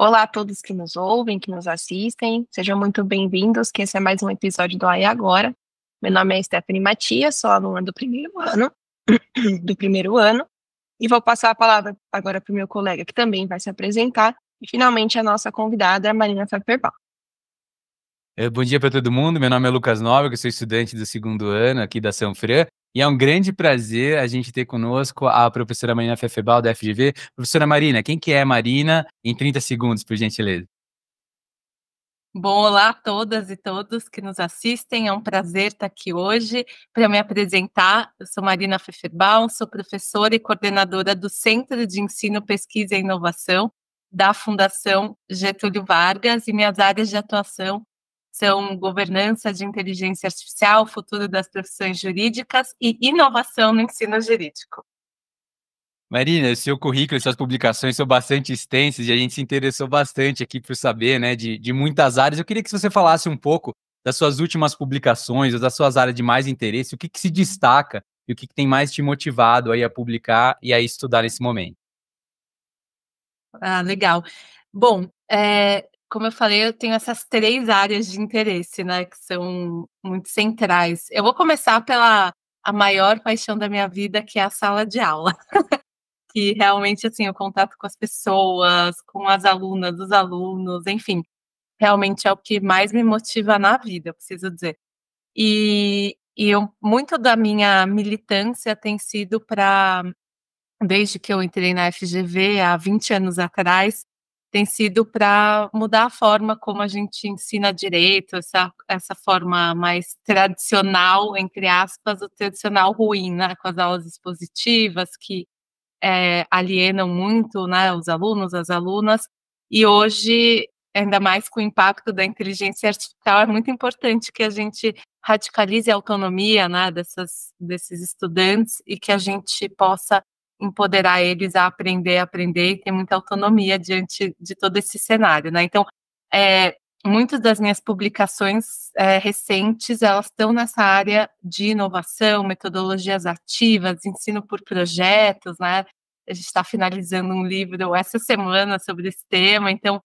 Olá a todos que nos ouvem, que nos assistem, sejam muito bem-vindos, que esse é mais um episódio do AI Agora. Meu nome é Stephanie Matias, sou aluna do primeiro ano, e vou passar a palavra agora para o meu colega, que também vai se apresentar, e finalmente a nossa convidada, a Marina Pfefferbaum. Bom dia para todo mundo, meu nome é Lucas Nóbrega, sou estudante do segundo ano aqui da Sanfran, e é um grande prazer a gente ter conosco a professora Marina Pfefferbaum da FGV. Professora Marina, quem que é a Marina? Em 30 segundos, por gentileza. Bom, olá a todas e todos que nos assistem, é um prazer estar aqui hoje para me apresentar. Eu sou Marina Pfefferbaum, sou professora e coordenadora do Centro de Ensino, Pesquisa e Inovação da Fundação Getúlio Vargas, e minhas áreas de atuação são governança de inteligência artificial, futuro das profissões jurídicas e inovação no ensino jurídico. Marina, seu currículo e suas publicações são bastante extensas e a gente se interessou bastante aqui por saber, né, de muitas áreas. Eu queria que você falasse um pouco das suas últimas publicações, ou das suas áreas de mais interesse, o que se destaca e o que tem mais te motivado aí a publicar e a estudar nesse momento. Ah, legal. Bom, como eu falei, eu tenho essas 3 áreas de interesse, né, que são muito centrais. Eu vou começar pela a maior paixão da minha vida, que é a sala de aula. Que realmente, assim, o contato com as pessoas, com as alunas, os alunos, enfim, realmente é o que mais me motiva na vida, eu preciso dizer. Muito da minha militância tem sido para, desde que eu entrei na FGV há 20 anos atrás, tem sido para mudar a forma como a gente ensina direito, essa forma mais tradicional, entre aspas, o tradicional ruim, né, com as aulas expositivas que alienam muito, né, os alunos, as alunas, e hoje, ainda mais com o impacto da inteligência artificial, é muito importante que a gente radicalize a autonomia, né, desses estudantes, e que a gente possa empoderar eles a aprender e ter muita autonomia diante de todo esse cenário, né. Então, muitas das minhas publicações recentes, elas estão nessa área de inovação, metodologias ativas, ensino por projetos, né, a gente está finalizando um livro essa semana sobre esse tema, então,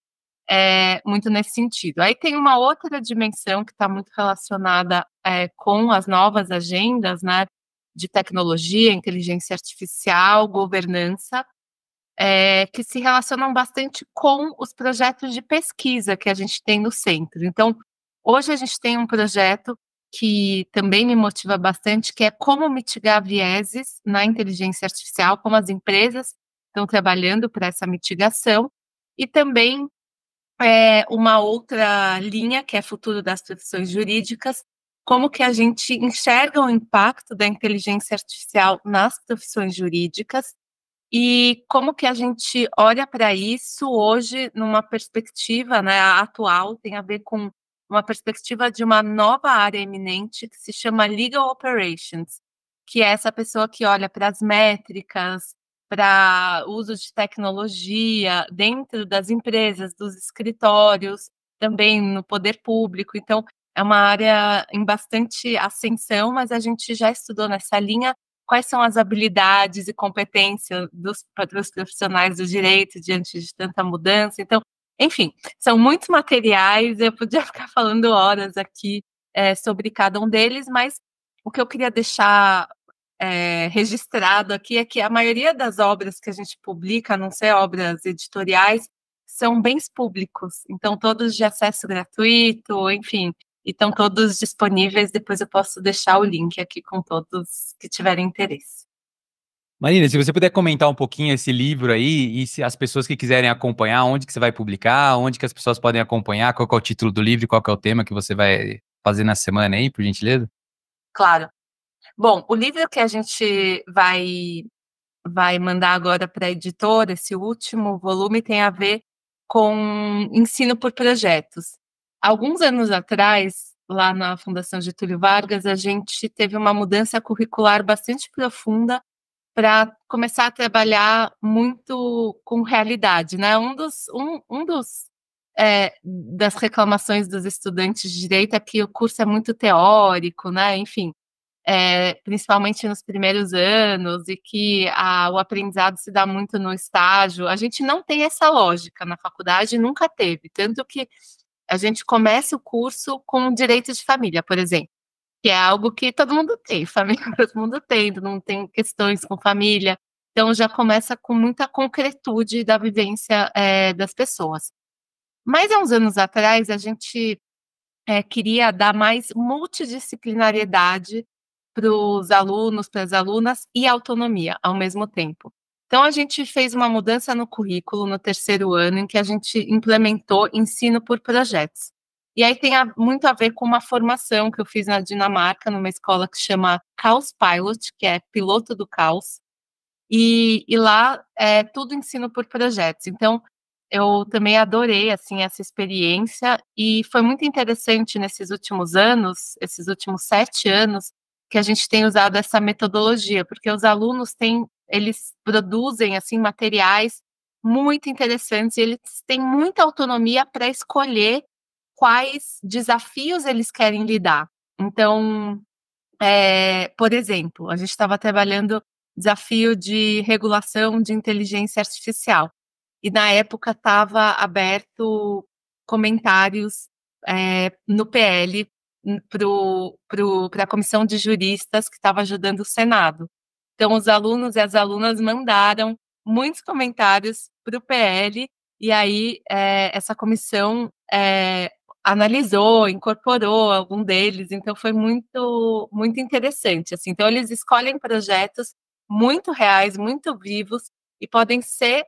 muito nesse sentido. Aí tem uma outra dimensão que está muito relacionada com as novas agendas, né, de tecnologia, inteligência artificial, governança, que se relacionam bastante com os projetos de pesquisa que a gente tem no centro. Então, hoje a gente tem um projeto que também me motiva bastante, que é como mitigar vieses na inteligência artificial, como as empresas estão trabalhando para essa mitigação, e também uma outra linha, que é futuro das profissões jurídicas, como que a gente enxerga o impacto da inteligência artificial nas profissões jurídicas, e como que a gente olha para isso hoje numa perspectiva, né, atual, tem a ver com uma perspectiva de uma nova área eminente que se chama Legal Operations, que é essa pessoa que olha para as métricas, para uso de tecnologia dentro das empresas, dos escritórios, também no poder público. Então, é uma área em bastante ascensão, mas a gente já estudou nessa linha quais são as habilidades e competências dos profissionais do direito diante de tanta mudança. Então, enfim, são muitos materiais, eu podia ficar falando horas aqui sobre cada um deles, mas o que eu queria deixar registrado aqui é que a maioria das obras que a gente publica, a não ser obras editoriais, são bens públicos, então todos de acesso gratuito, enfim, e estão todos disponíveis. Depois eu posso deixar o link aqui com todos que tiverem interesse. Marina, se você puder comentar um pouquinho esse livro aí, e se as pessoas que quiserem acompanhar, onde que você vai publicar, onde que as pessoas podem acompanhar, qual que é o título do livro, qual que é o tema que você vai fazer na semana aí, por gentileza? Claro. Bom, o livro que a gente vai mandar agora para a editora, esse último volume, tem a ver com ensino por projetos. Alguns anos atrás, lá na Fundação Getúlio Vargas, a gente teve uma mudança curricular bastante profunda para começar a trabalhar muito com realidade, né? Das reclamações dos estudantes de direito é que o curso é muito teórico, né? Enfim, principalmente nos primeiros anos, e que o aprendizado se dá muito no estágio. A gente não tem essa lógica na faculdade, nunca teve, tanto que a gente começa o curso com direito de família, por exemplo, que é algo que todo mundo tem, família todo mundo tem questões com família, então já começa com muita concretude da vivência das pessoas. Mas há uns anos atrás a gente queria dar mais multidisciplinariedade para os alunos, para as alunas, e autonomia ao mesmo tempo. Então a gente fez uma mudança no currículo no terceiro ano, em que a gente implementou ensino por projetos. E aí tem muito a ver com uma formação que eu fiz na Dinamarca, numa escola que chama Caos Pilot, que é piloto do caos, e lá é tudo ensino por projetos. Então eu também adorei, assim, essa experiência, e foi muito interessante nesses últimos anos, esses últimos 7 anos, que a gente tem usado essa metodologia, porque os alunos eles produzem, assim, materiais muito interessantes, e eles têm muita autonomia para escolher quais desafios eles querem lidar. Então, por exemplo, a gente estava trabalhando desafio de regulação de inteligência artificial. E na época estava aberto comentários no PL para a comissão de juristas que estava ajudando o Senado. Então, os alunos e as alunas mandaram muitos comentários para o PL, e aí essa comissão analisou, incorporou algum deles, então foi muito, muito interessante. Assim. Então, eles escolhem projetos muito reais, muito vivos, e podem ser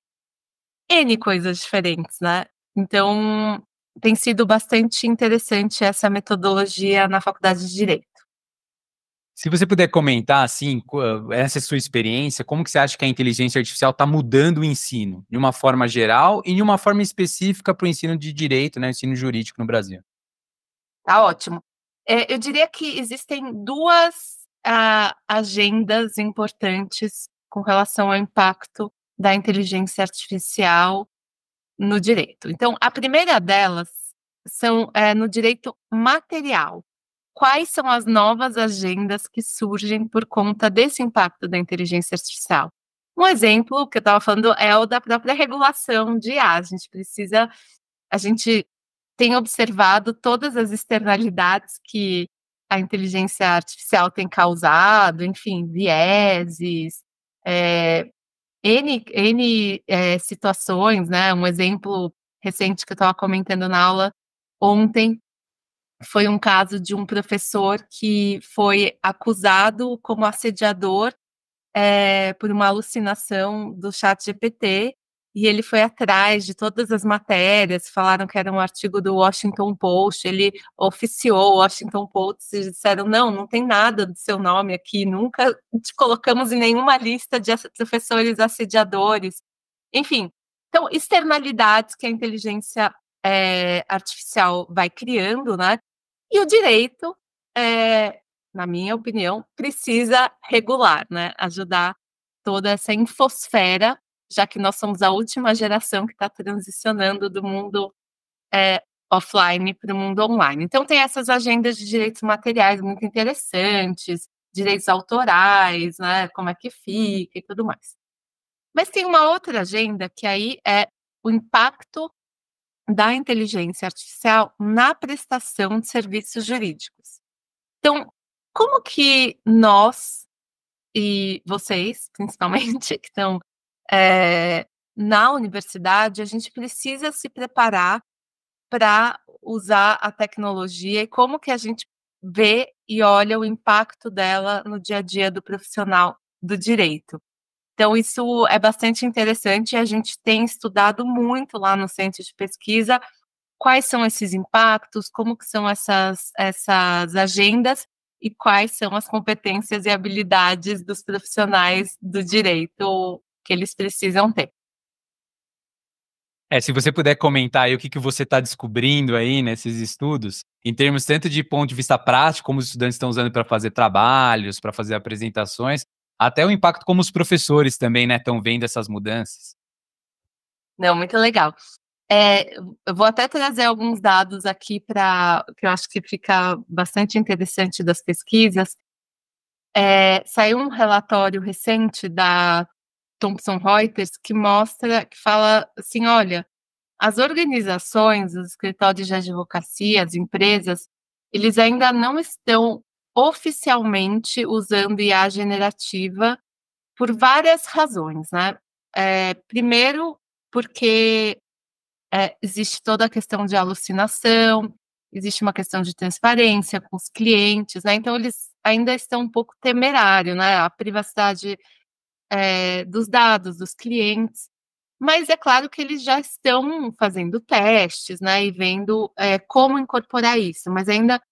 N coisas diferentes, né? Então, tem sido bastante interessante essa metodologia na faculdade de Direito. Se você puder comentar, assim, essa sua experiência, como que você acha que a inteligência artificial está mudando o ensino, de uma forma geral e de uma forma específica para o ensino de direito, né, o ensino jurídico no Brasil? Tá ótimo. Eu diria que existem duas agendas importantes com relação ao impacto da inteligência artificial no direito. Então, a primeira delas são no direito material. Quais são as novas agendas que surgem por conta desse impacto da inteligência artificial? Um exemplo que eu estava falando é o da própria regulação de IA. A gente tem observado todas as externalidades que a inteligência artificial tem causado, enfim, vieses, N situações, né? Um exemplo recente que eu estava comentando na aula ontem foi um caso de um professor que foi acusado como assediador por uma alucinação do ChatGPT, e ele foi atrás de todas as matérias, falaram que era um artigo do Washington Post, ele oficiou o Washington Post e disseram, não tem nada do seu nome aqui, nunca te colocamos em nenhuma lista de professores assediadores. Enfim, então, externalidades que a inteligência artificial vai criando, né? E o direito, na minha opinião, precisa regular, né? Ajudar toda essa infosfera, já que nós somos a última geração que está transicionando do mundo offline para o mundo online. Então, tem essas agendas de direitos materiais muito interessantes, direitos autorais, né? Como é que fica e tudo mais. Mas tem uma outra agenda que aí é o impacto da inteligência artificial na prestação de serviços jurídicos. Então, como que nós e vocês, principalmente, que estão na universidade, a gente precisa se preparar para usar a tecnologia, e como que a gente vê e olha o impacto dela no dia a dia do profissional do direito? Então, isso é bastante interessante, e a gente tem estudado muito lá no centro de pesquisa quais são esses impactos, como que são essas agendas, e quais são as competências e habilidades dos profissionais do direito que eles precisam ter. Se você puder comentar aí o que você está descobrindo aí nesses estudos, em termos tanto de ponto de vista prático, como os estudantes estão usando para fazer trabalhos, para fazer apresentações, até o impacto como os professores também, né, estão vendo essas mudanças. Não, muito legal. Eu vou até trazer alguns dados aqui que eu acho que fica bastante interessante das pesquisas. Saiu um relatório recente da Thomson Reuters que fala assim: olha, as organizações, os escritórios de advocacia, as empresas, eles ainda não estão oficialmente usando IA generativa por várias razões, né? Primeiro, porque existe toda a questão de alucinação, existe uma questão de transparência com os clientes, né? Então, eles ainda estão um pouco temerários, né? A privacidade dos dados dos clientes. Mas é claro que eles já estão fazendo testes, né? E vendo como incorporar isso, mas ainda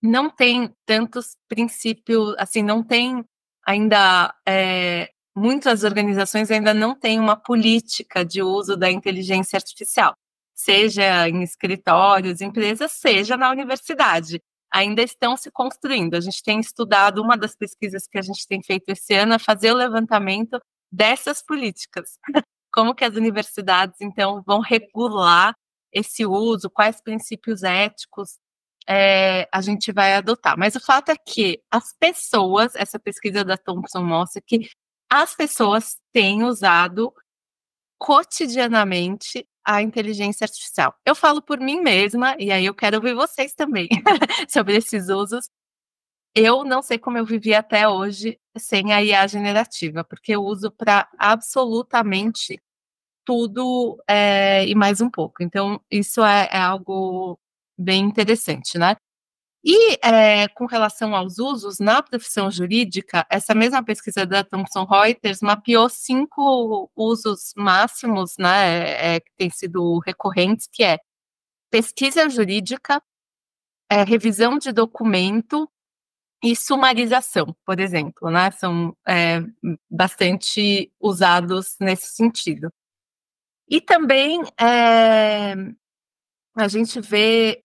não tem tantos princípios, assim, não tem ainda, muitas organizações ainda não têm uma política de uso da inteligência artificial, seja em escritórios, empresas, seja na universidade. Ainda estão se construindo. A gente tem estudado, uma das pesquisas que a gente tem feito esse ano é fazer o levantamento dessas políticas. Como que as universidades, então, vão regular esse uso, quais princípios éticos a gente vai adotar. Mas o fato é que as pessoas, essa pesquisa da Thomson mostra que as pessoas têm usado cotidianamente a inteligência artificial. Eu falo por mim mesma, e aí eu quero ouvir vocês também sobre esses usos. Eu não sei como eu vivi até hoje sem a IA generativa, porque eu uso para absolutamente tudo e mais um pouco. Então, isso é algo bem interessante, né? E com relação aos usos na profissão jurídica, essa mesma pesquisa da Thomson Reuters mapeou 5 usos máximos, né, que têm sido recorrentes, que é pesquisa jurídica, revisão de documento e sumarização, por exemplo, né, são bastante usados nesse sentido. E também a gente vê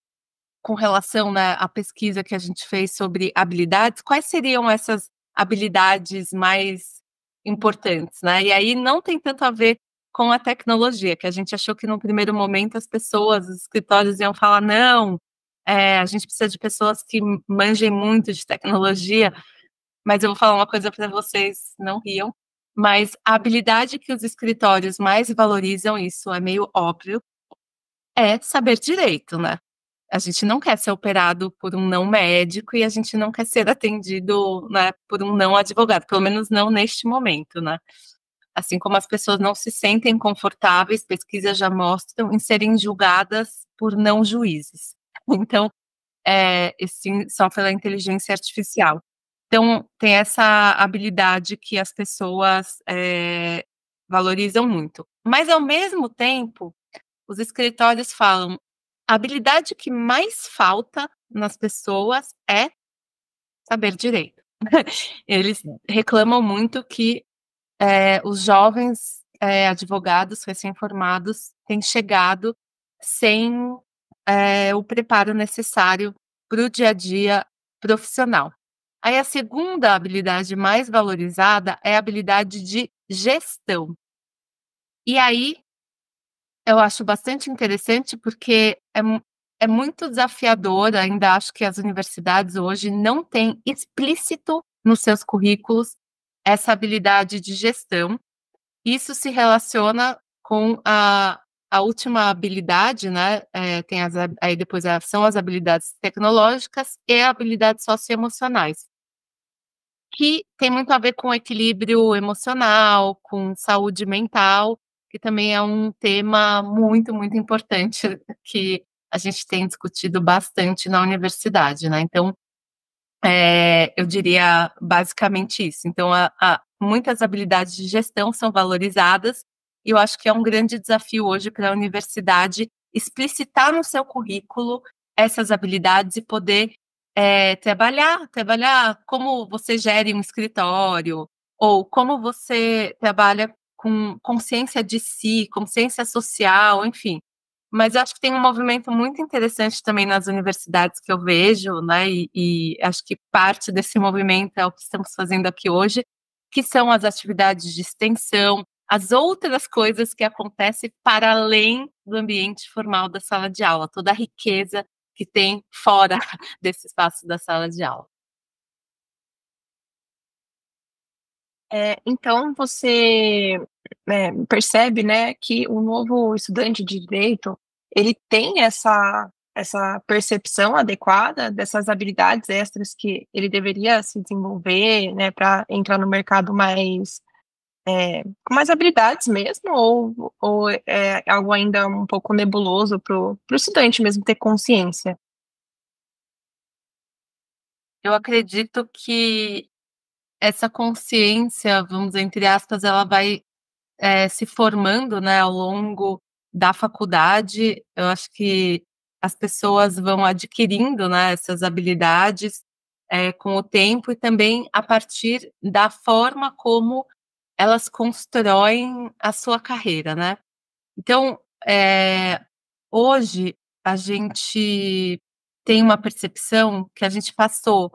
com relação, né, à pesquisa que a gente fez sobre habilidades, quais seriam essas habilidades mais importantes, né? E aí não tem tanto a ver com a tecnologia, que a gente achou que no primeiro momento as pessoas, os escritórios iam falar, não, a gente precisa de pessoas que manjem muito de tecnologia, mas eu vou falar uma coisa para vocês, não riam, mas a habilidade que os escritórios mais valorizam, isso é meio óbvio, é saber direito, né? A gente não quer ser operado por um não médico e a gente não quer ser atendido, né, por um não advogado, pelo menos não neste momento, né? Assim como as pessoas não se sentem confortáveis, pesquisas já mostram, em serem julgadas por não juízes. Então, sim, só pela inteligência artificial. Então, tem essa habilidade que as pessoas valorizam muito. Mas, ao mesmo tempo, os escritórios falam, a habilidade que mais falta nas pessoas é saber direito. Eles reclamam muito que os jovens advogados recém-formados têm chegado sem o preparo necessário para o dia a dia profissional. Aí a segunda habilidade mais valorizada é a habilidade de gestão. E aí eu acho bastante interessante, porque é muito desafiador, ainda acho que as universidades hoje não têm explícito nos seus currículos essa habilidade de gestão. Isso se relaciona com a última habilidade, né, tem aí depois são as habilidades tecnológicas e habilidades socioemocionais, que tem muito a ver com equilíbrio emocional, com saúde mental, que também é um tema muito, muito importante que a gente tem discutido bastante na universidade, né. Então, eu diria basicamente isso. Então muitas habilidades de gestão são valorizadas, e eu acho que é um grande desafio hoje para a universidade explicitar no seu currículo essas habilidades e poder trabalhar como você gere um escritório, ou como você trabalha com consciência de si, consciência social, enfim. Mas eu acho que tem um movimento muito interessante também nas universidades que eu vejo, né, e acho que parte desse movimento é o que estamos fazendo aqui hoje, que são as atividades de extensão, as outras coisas que acontecem para além do ambiente formal da sala de aula, toda a riqueza que tem fora desse espaço da sala de aula. Então você percebe, né, que o novo estudante de direito, ele tem essa percepção adequada dessas habilidades extras que ele deveria se desenvolver, né, para entrar no mercado mais, com mais habilidades mesmo, ou é algo ainda um pouco nebuloso para o estudante mesmo ter consciência? Eu acredito que essa consciência, vamos dizer, entre aspas, ela vai, se formando, né, ao longo da faculdade. Eu acho que as pessoas vão adquirindo, né, essas habilidades, com o tempo e também a partir da forma como elas constroem a sua carreira, né. Então, hoje a gente tem uma percepção que a gente passou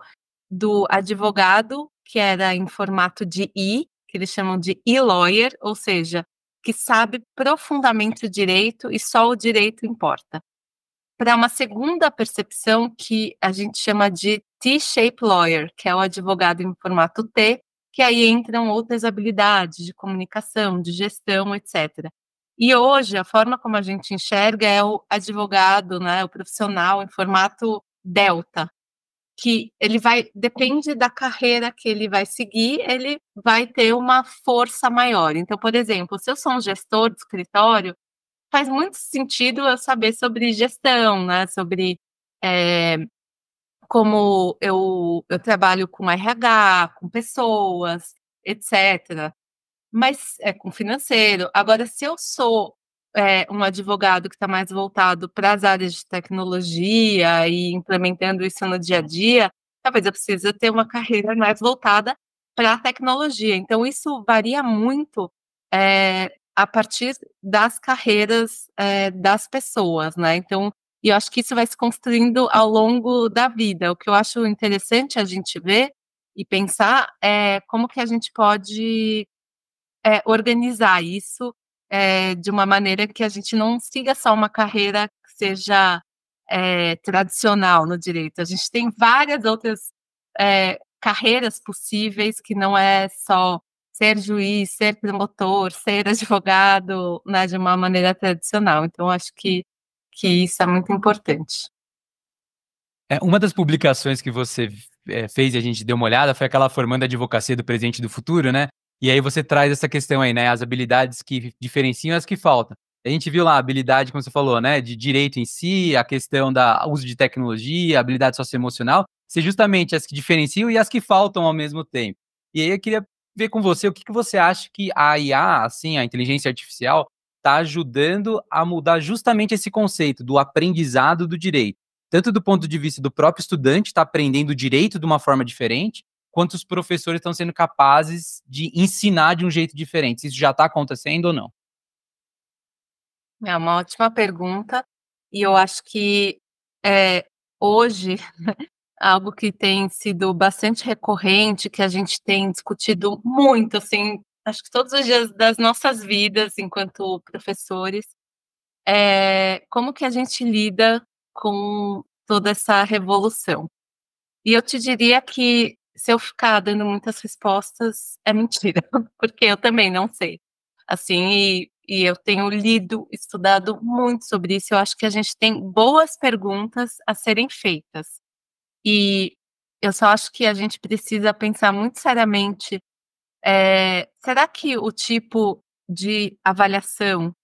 do advogado, que era em formato de que eles chamam de e-lawyer, ou seja, que sabe profundamente o direito e só o direito importa, para uma segunda percepção que a gente chama de T-shape lawyer, que é o advogado em formato T, que aí entram outras habilidades de comunicação, de gestão, etc. E hoje a forma como a gente enxerga é o advogado, né, o profissional em formato delta, que ele vai, depende da carreira que ele vai seguir, ele vai ter uma força maior. Então, por exemplo, se eu sou um gestor de escritório, faz muito sentido eu saber sobre gestão, né, sobre, eh, como eu trabalho com RH, com pessoas, etcétera, mas com financeiro. Agora, se eu sou, um advogado que está mais voltado para as áreas de tecnologia e implementando isso no dia a dia, talvez eu precise ter uma carreira mais voltada para a tecnologia. Então isso varia muito, a partir das carreiras, das pessoas, né. Então, e eu acho que isso vai se construindo ao longo da vida. O que eu acho interessante a gente ver e pensar é como que a gente pode organizar isso, de uma maneira que a gente não siga só uma carreira que seja, tradicional no direito. A gente tem várias outras, carreiras possíveis que não é só ser juiz, ser promotor, ser advogado, né, de uma maneira tradicional. Então acho que isso é muito importante. Uma das publicações que você, fez e a gente deu uma olhada foi aquela Formando a Advocacia do Presente e do Futuro, né, e aí você traz essa questão aí, né, as habilidades que diferenciam e as que faltam. A gente viu lá a habilidade, como você falou, né, de direito em si, a questão da uso de tecnologia, a habilidade socioemocional, ser justamente as que diferenciam e as que faltam ao mesmo tempo. E aí eu queria ver com você o que que você acha que a IA, assim, a inteligência artificial, está ajudando a mudar justamente esse conceito do aprendizado do direito, tanto do ponto de vista do próprio estudante estar aprendendo direito de uma forma diferente, quanto os professores estão sendo capazes de ensinar de um jeito diferente. Se isso já está acontecendo ou não? É uma ótima pergunta, e eu acho que, hoje, algo que tem sido bastante recorrente, que a gente tem discutido muito, assim, acho que todos os dias das nossas vidas enquanto professores, é como que a gente lida com toda essa revolução. E eu te diria que se eu ficar dando muitas respostas, é mentira, porque eu também não sei. Assim, e eu tenho lido, estudado muito sobre isso, eu acho que a gente tem boas perguntas a serem feitas. E eu só acho que a gente precisa pensar muito seriamente, será que o tipo de avaliação,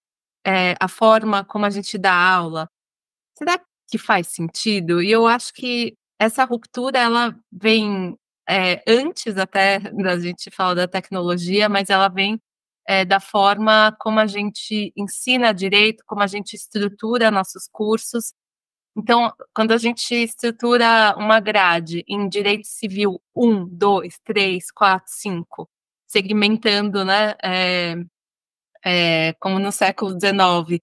a forma como a gente dá aula, será que faz sentido? E eu acho que essa ruptura ela vem, antes até da gente falar da tecnologia, mas ela vem, da forma como a gente ensina direito, como a gente estrutura nossos cursos. Então, quando a gente estrutura uma grade em direito civil 1, 2, 3, 4, 5, segmentando, né, como no século XIX,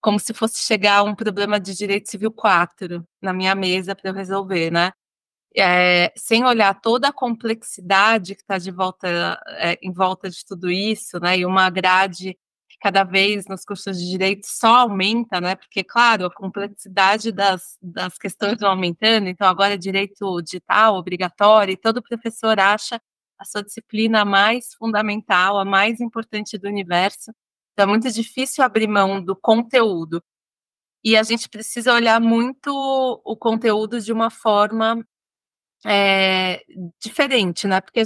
como se fosse chegar um problema de direito civil 4 na minha mesa para eu resolver, né. Sem olhar toda a complexidade que está de volta, em volta de tudo isso, né, e uma grade que cada vez nos cursos de direito só aumenta, né, porque claro, a complexidade das questões vão aumentando, então agora é direito digital obrigatório e todo professor acha a sua disciplina mais fundamental, a mais importante do universo. Então é muito difícil abrir mão do conteúdo. E a gente precisa olhar muito o conteúdo de uma forma diferente, né? Porque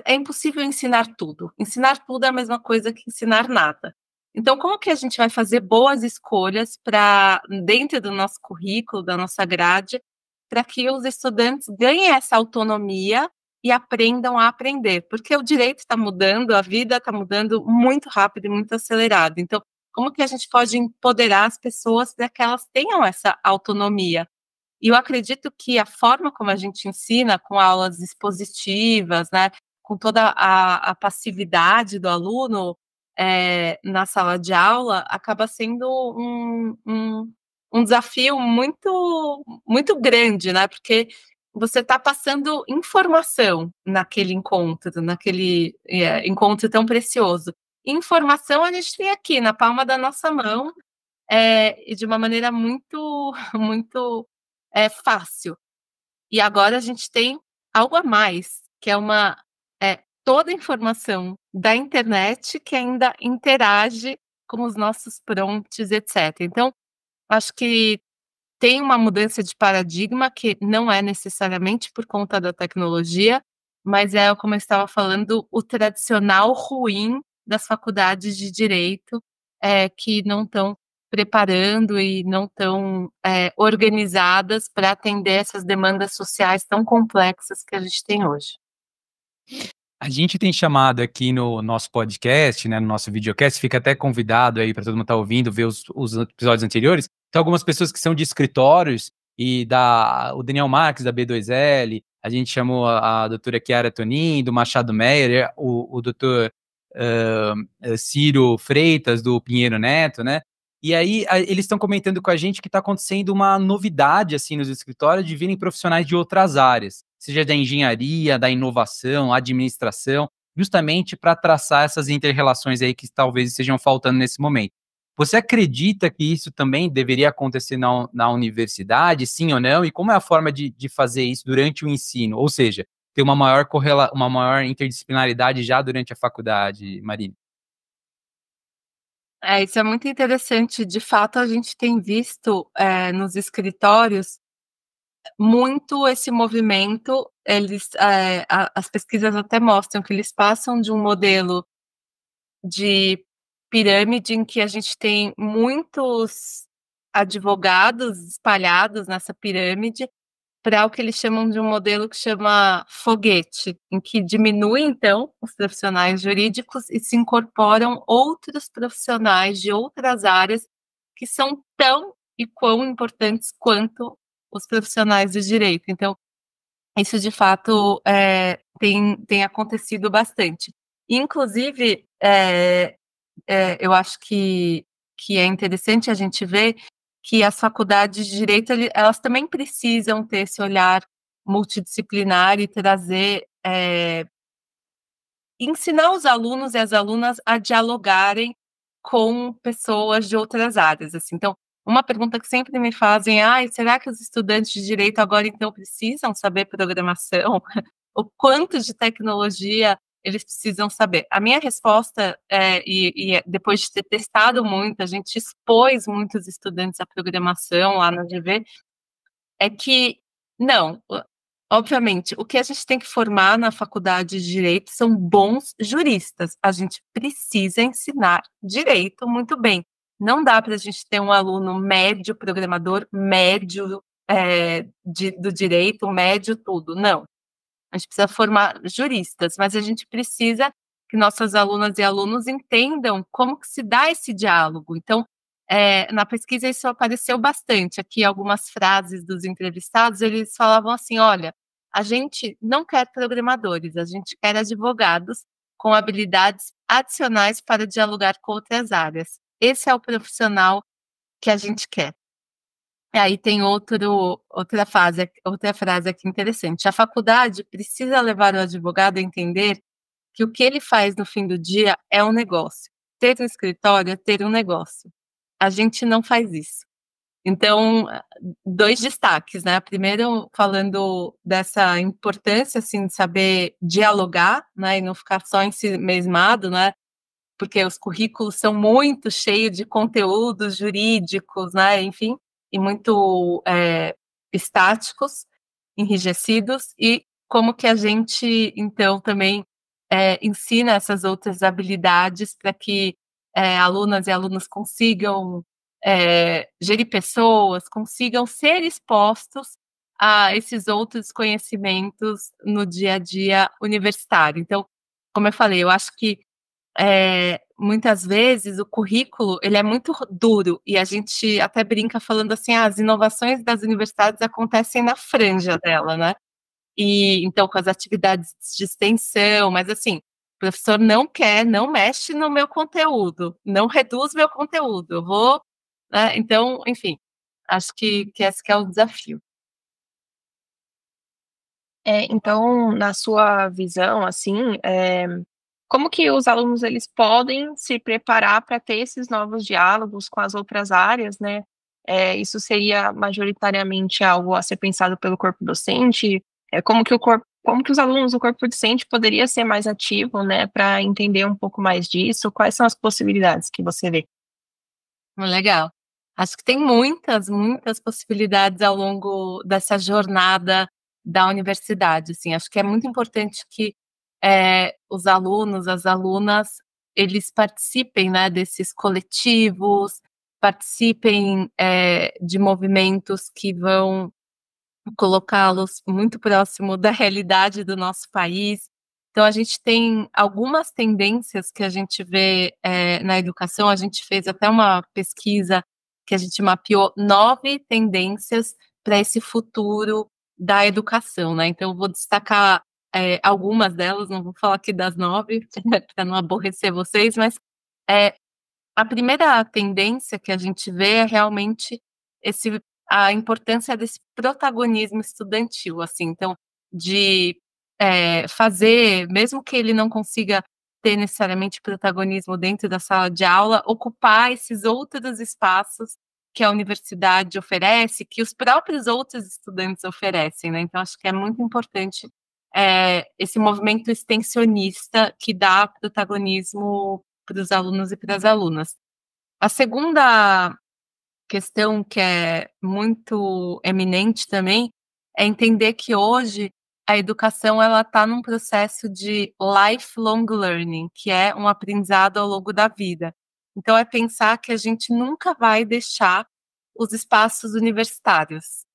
é impossível ensinar tudo. Ensinar tudo é a mesma coisa que ensinar nada. Então, como que a gente vai fazer boas escolhas para dentro do nosso currículo, da nossa grade, para que os estudantes ganhem essa autonomia e aprendam a aprender? Porque o direito está mudando, a vida está mudando muito rápido e muito acelerado. Então, como que a gente pode empoderar as pessoas para que elas tenham essa autonomia? E eu acredito que a forma como a gente ensina, com aulas expositivas, né, com toda a passividade do aluno, na sala de aula, acaba sendo um desafio muito muito grande, né, porque você está passando informação naquele encontro, encontro tão precioso. Informação a gente tem aqui na palma da nossa mão, e de uma maneira muito muito fácil. E agora a gente tem algo a mais, que toda a informação da internet que ainda interage com os nossos prompts, etc. Então, acho que tem uma mudança de paradigma que não é necessariamente por conta da tecnologia, mas como eu estava falando, o tradicional ruim das faculdades de direito, que não estão preparando e não estão organizadas para atender essas demandas sociais tão complexas que a gente tem hoje. A gente tem chamado aqui no nosso podcast, né, no nosso videocast, fica até convidado aí para todo mundo estar ouvindo, ver os episódios anteriores. Tem algumas pessoas que são de escritórios e o Daniel Marques, da B2L, a gente chamou a doutora Chiara Tonin, do Machado Meyer, o doutor Ciro Freitas, do Pinheiro Neto, né? E aí eles estão comentando com a gente que está acontecendo uma novidade assim nos escritórios de virem profissionais de outras áreas, seja da engenharia, da inovação, administração, justamente para traçar essas inter-relações aí que talvez estejam faltando nesse momento. Você acredita que isso também deveria acontecer na universidade, sim ou não? E como é a forma de fazer isso durante o ensino? Ou seja, ter uma maior interdisciplinaridade já durante a faculdade, Marina? Isso é muito interessante. De fato, a gente tem visto nos escritórios muito esse movimento. As pesquisas até mostram que eles passam de um modelo de pirâmide em que a gente tem muitos advogados espalhados nessa pirâmide, para o que eles chamam de um modelo que chama foguete, em que diminui, então, os profissionais jurídicos e se incorporam outros profissionais de outras áreas que são tão e quão importantes quanto os profissionais do direito. Então, isso de fato tem acontecido bastante. Inclusive, eu acho que é interessante a gente ver que as faculdades de direito, elas também precisam ter esse olhar multidisciplinar e trazer, ensinar os alunos e as alunas a dialogarem com pessoas de outras áreas, assim. Então, uma pergunta que sempre me fazem: "Ai, será que os estudantes de direito agora, então, precisam saber programação? O quanto de tecnologia eles precisam saber?". A minha resposta, depois de ter testado muito, a gente expôs muitos estudantes à programação lá na GV, é que não. Obviamente, o que a gente tem que formar na faculdade de direito são bons juristas. A gente precisa ensinar direito muito bem. Não dá para a gente ter um aluno médio programador, médio do direito, médio tudo. Não. A gente precisa formar juristas, mas a gente precisa que nossas alunas e alunos entendam como que se dá esse diálogo. Então, na pesquisa isso apareceu bastante. Aqui algumas frases dos entrevistados, eles falavam assim: "Olha, a gente não quer programadores, a gente quer advogados com habilidades adicionais para dialogar com outras áreas. Esse é o profissional que a gente quer". E aí tem outra frase aqui interessante: "A faculdade precisa levar o advogado a entender que o que ele faz no fim do dia é um negócio. Ter um escritório é ter um negócio. A gente não faz isso. Então, 2 destaques, né, primeiro falando dessa importância, assim, de saber dialogar, né, e não ficar só ensimesmado, né, porque os currículos são muito cheios de conteúdos jurídicos, né, enfim, e muito estáticos, enrijecidos, e como que a gente, então, também ensina essas outras habilidades para que alunas e alunos consigam gerir pessoas, consigam ser expostos a esses outros conhecimentos no dia a dia universitário. Então, como eu falei, eu acho que muitas vezes o currículo ele é muito duro e a gente até brinca falando assim, as inovações das universidades acontecem na franja dela, né? E então com as atividades de extensão, mas assim, o professor não quer, não mexe no meu conteúdo, não reduz meu conteúdo, eu vou, né? Então, enfim, acho que esse que é o desafio. Então, na sua visão, assim, como que os alunos eles podem se preparar para ter esses novos diálogos com as outras áreas, né? Isso seria majoritariamente algo a ser pensado pelo corpo docente? Como que os alunos do corpo docente poderia ser mais ativo, né, para entender um pouco mais disso? Quais são as possibilidades que você vê? Legal. Acho que tem muitas, muitas possibilidades ao longo dessa jornada da universidade, assim, acho que é muito importante que, os alunos, as alunas, eles participem, né, desses coletivos, participem, de movimentos que vão colocá-los muito próximo da realidade do nosso país. Então a gente tem algumas tendências que a gente vê, na educação, a gente fez até uma pesquisa que a gente mapeou 9 tendências para esse futuro da educação, né, então eu vou destacar, algumas delas, não vou falar aqui das 9 para não aborrecer vocês, mas, eh, a primeira tendência que a gente vê é realmente esse a importância desse protagonismo estudantil, assim, então, de, fazer, mesmo que ele não consiga ter necessariamente protagonismo dentro da sala de aula, ocupar esses outros espaços que a universidade oferece, que os próprios outros estudantes oferecem, né, então acho que é muito importante, esse movimento extensionista que dá protagonismo para os alunos e para as alunas. A segunda questão que é muito eminente também, é entender que hoje a educação ela está num processo de lifelong learning, que é um aprendizado ao longo da vida. Então é pensar que a gente nunca vai deixar os espaços universitários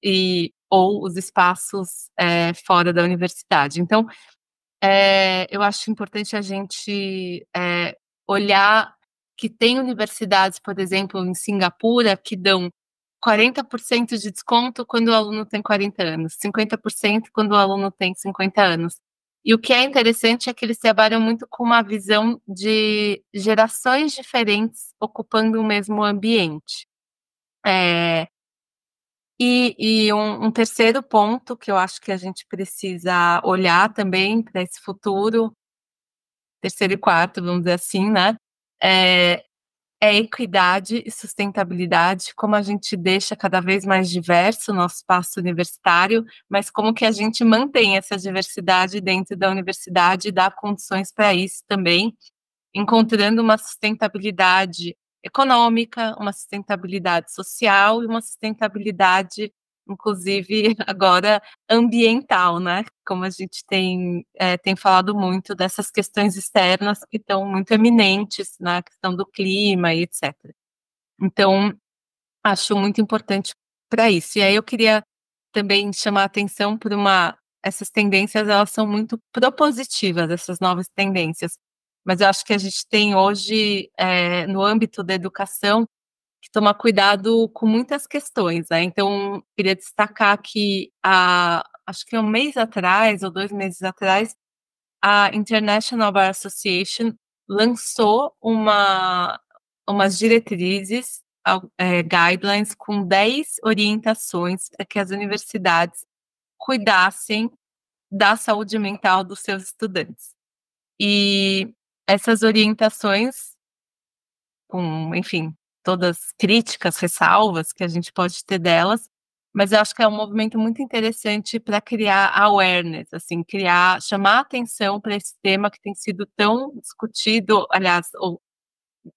ou os espaços, fora da universidade. Então, eu acho importante a gente, olhar que tem universidades, por exemplo, em Singapura, que dão 40% de desconto quando o aluno tem 40 anos, 50% quando o aluno tem 50 anos. E o que é interessante é que eles trabalham muito com uma visão de gerações diferentes ocupando o mesmo ambiente. Eh, um terceiro ponto que eu acho que a gente precisa olhar também para esse futuro, terceiro e quarto, vamos dizer assim, né, é equidade e sustentabilidade, como a gente deixa cada vez mais diverso o nosso espaço universitário, mas como que a gente mantém essa diversidade dentro da universidade e dá condições para isso também, encontrando uma sustentabilidade econômica, uma sustentabilidade social e uma sustentabilidade, inclusive agora ambiental, né, como a gente tem falado muito dessas questões externas que estão muito eminentes na questão do clima e etcétera. Então, acho muito importante para isso. E aí eu queria também chamar a atenção por essas tendências, elas são muito propositivas, essas novas tendências, mas eu acho que a gente tem hoje, no âmbito da educação, que tomar cuidado com muitas questões, né, então queria destacar que acho que 1 mês atrás ou 2 meses atrás, a International Bar Association lançou umas diretrizes, guidelines com 10 orientações para que as universidades cuidassem da saúde mental dos seus estudantes. E essas orientações, com, enfim, todas críticas, ressalvas que a gente pode ter delas, mas eu acho que é um movimento muito interessante para criar awareness, assim, chamar atenção para esse tema que tem sido tão discutido, aliás, ou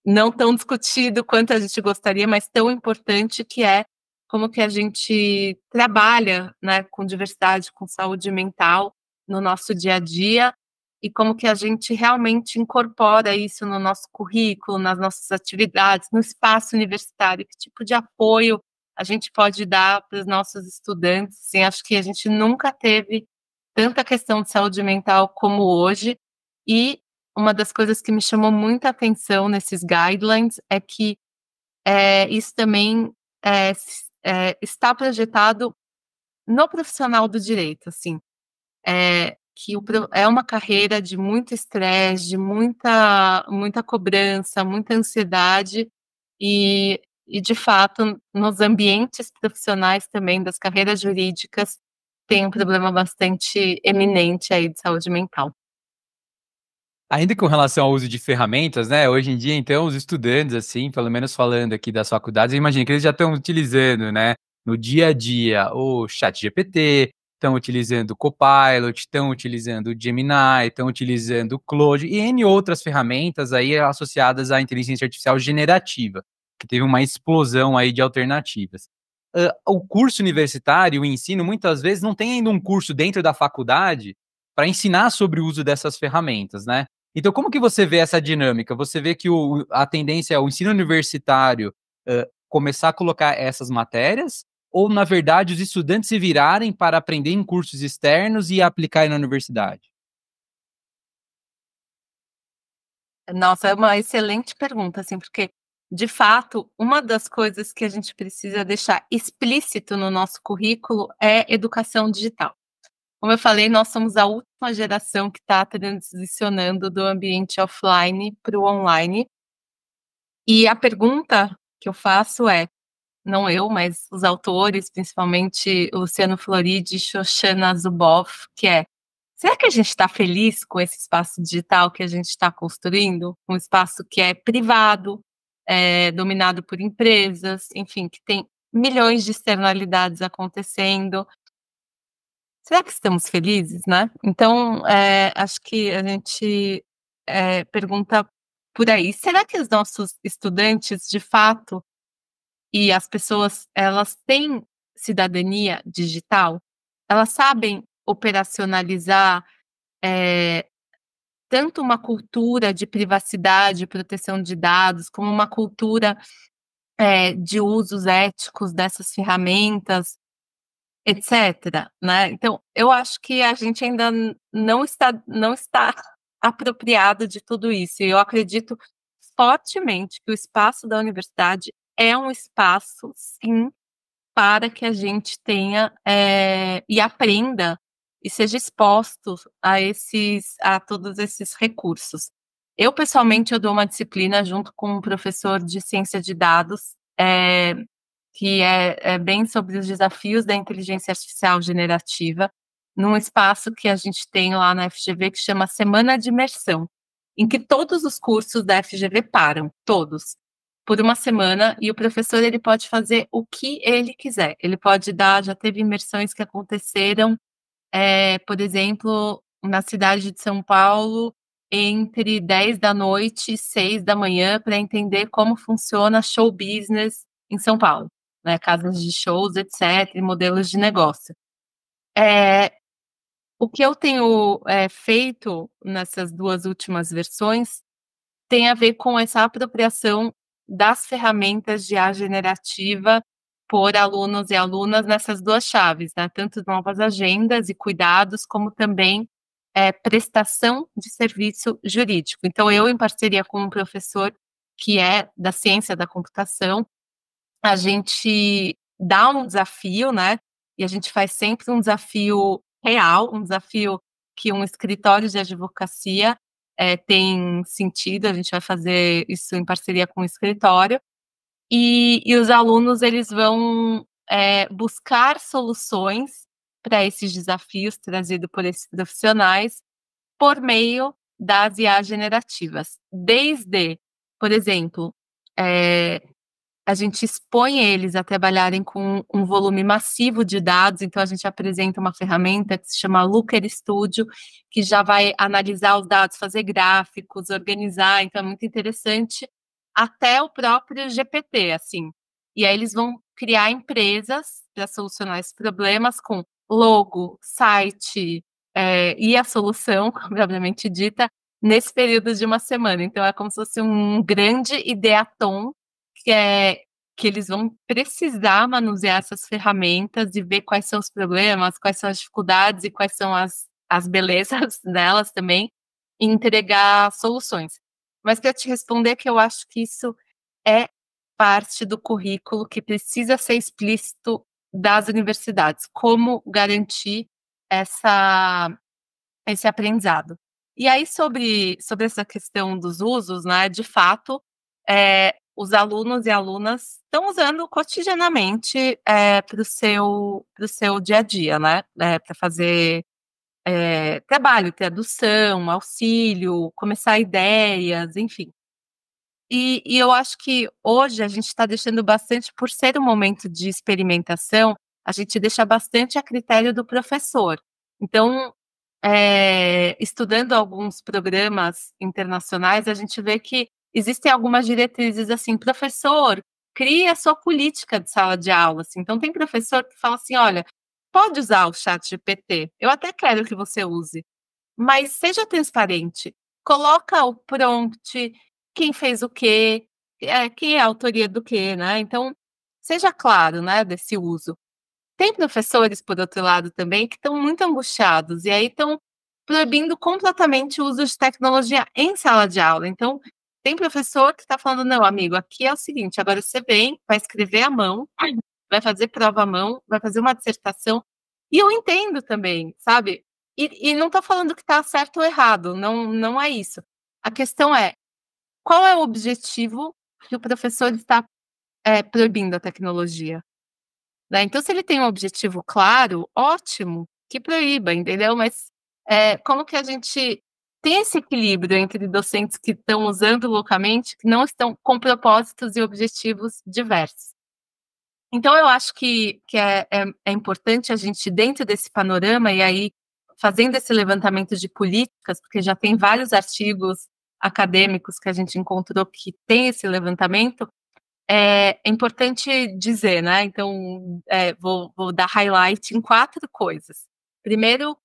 não tão discutido quanto a gente gostaria, mas tão importante, que é como que a gente trabalha, né, com diversidade, com saúde mental no nosso dia a dia, e como que a gente realmente incorpora isso no nosso currículo, nas nossas atividades, no espaço universitário, que tipo de apoio a gente pode dar para os nossos estudantes. Assim, acho que a gente nunca teve tanta questão de saúde mental como hoje, e uma das coisas que me chamou muita atenção nesses guidelines é que isso também está projetado no profissional do direito, assim, que é uma carreira de muito estresse, de muita cobrança, muita ansiedade, e de fato, nos ambientes profissionais também das carreiras jurídicas, tem um problema bastante eminente aí de saúde mental. Ainda com relação ao uso de ferramentas, né, hoje em dia, então, os estudantes, assim, pelo menos falando aqui das faculdades, eu imagino que eles já estão utilizando, né, no dia a dia o ChatGPT, estão utilizando o Copilot, estão utilizando o Gemini, estão utilizando o Claude e N outras ferramentas aí associadas à inteligência artificial generativa, que teve uma explosão aí de alternativas. O curso universitário, o ensino, muitas vezes não tem ainda um curso dentro da faculdade para ensinar sobre o uso dessas ferramentas, né? Então, como que você vê essa dinâmica? Você vê que a tendência é o ensino universitário começar a colocar essas matérias, ou, na verdade, os estudantes se virarem para aprender em cursos externos e aplicar na universidade? Nossa, é uma excelente pergunta, assim, porque, de fato, uma das coisas que a gente precisa deixar explícito no nosso currículo é educação digital. Como eu falei, nós somos a última geração que está transicionando do ambiente offline para o online. E a pergunta que eu faço é, não eu, mas os autores, principalmente Luciano Floridi e Shoshana Zuboff, que é: será que a gente está feliz com esse espaço digital que a gente está construindo? Um espaço que é privado, dominado por empresas, enfim, que tem milhões de externalidades acontecendo. Será que estamos felizes, né? Então, acho que a gente pergunta por aí: será que os nossos estudantes, de fato, e as pessoas, elas têm cidadania digital? Elas sabem operacionalizar, tanto uma cultura de privacidade e proteção de dados, como uma cultura, de usos éticos dessas ferramentas, etcétera, né. Então, eu acho que a gente ainda não está apropriado de tudo isso, e eu acredito fortemente que o espaço da universidade é um espaço, sim, para que a gente tenha, e aprenda e seja exposto a todos esses recursos. Eu, pessoalmente, eu dou uma disciplina junto com um professor de ciência de dados, que é bem sobre os desafios da inteligência artificial generativa, num espaço que a gente tem lá na FGV, que chama Semana de Imersão, em que todos os cursos da FGV param, todos, por uma semana, e o professor, ele pode fazer o que ele quiser. Ele pode dar, já teve imersões que aconteceram, por exemplo, na cidade de São Paulo, entre 10 da noite e 6 da manhã, para entender como funciona show business em São Paulo, né, casas de shows, etcétera, e modelos de negócio. O que eu tenho, feito nessas 2 últimas versões tem a ver com essa apropriação das ferramentas de IA generativa por alunos e alunas nessas 2 chaves, né, tanto novas agendas e cuidados, como também, prestação de serviço jurídico. Então eu, em parceria com um professor que é da ciência da computação, a gente dá um desafio, né, e a gente faz sempre um desafio real, um desafio que um escritório de advocacia, tem sentido, a gente vai fazer isso em parceria com o escritório, e os alunos, eles vão, buscar soluções para esses desafios trazido por esses profissionais, por meio das IA generativas. Desde, por exemplo, a gente expõe eles a trabalharem com um volume massivo de dados, então a gente apresenta uma ferramenta que se chama Looker Studio, que já vai analisar os dados, fazer gráficos, organizar, então é muito interessante, até o próprio GPT, assim. E aí eles vão criar empresas para solucionar esses problemas com logo, site, e a solução, propriamente dita, nesse período de uma semana. Então é como se fosse um grande ideatom que eles vão precisar manusear essas ferramentas e ver quais são os problemas, quais são as dificuldades e quais são as belezas delas também, e entregar soluções. Mas para te responder que eu acho que isso é parte do currículo que precisa ser explícito das universidades, como garantir esse aprendizado. E aí sobre essa questão dos usos, né, de fato, os alunos e alunas estão usando cotidianamente, para o seu dia a dia, né, para fazer, trabalho, tradução, auxílio, começar ideias, enfim. E eu acho que hoje a gente está deixando bastante, por ser um momento de experimentação, a gente deixa bastante a critério do professor. Então, estudando alguns programas internacionais, a gente vê que existem algumas diretrizes assim: professor, crie a sua política de sala de aula. Assim. Então, tem professor que fala assim: olha, pode usar o chat GPT, eu até quero que você use, mas seja transparente, coloca o prompt, quem fez o quê, quem é a autoria do quê, né? Então, seja claro, né, desse uso. Tem professores, por outro lado, também, que estão muito angustiados, e aí estão proibindo completamente o uso de tecnologia em sala de aula. Então, tem professor que está falando: não, amigo, aqui é o seguinte, agora você vem, vai escrever à mão, vai fazer prova à mão, vai fazer uma dissertação, e eu entendo também, sabe? E não estou falando que está certo ou errado, não é isso. A questão é, qual é o objetivo que o professor está, proibindo a tecnologia? Né, então se ele tem um objetivo claro, ótimo, que proíba, entendeu? Mas, como que a gente tem esse equilíbrio entre docentes que estão usando loucamente, que não estão com propósitos e objetivos diversos? Então eu acho que é importante a gente, dentro desse panorama, e aí fazendo esse levantamento de políticas, porque já tem vários artigos acadêmicos que a gente encontrou que tem esse levantamento, é importante dizer, né, então, vou dar highlight em 4 coisas. Primeiro,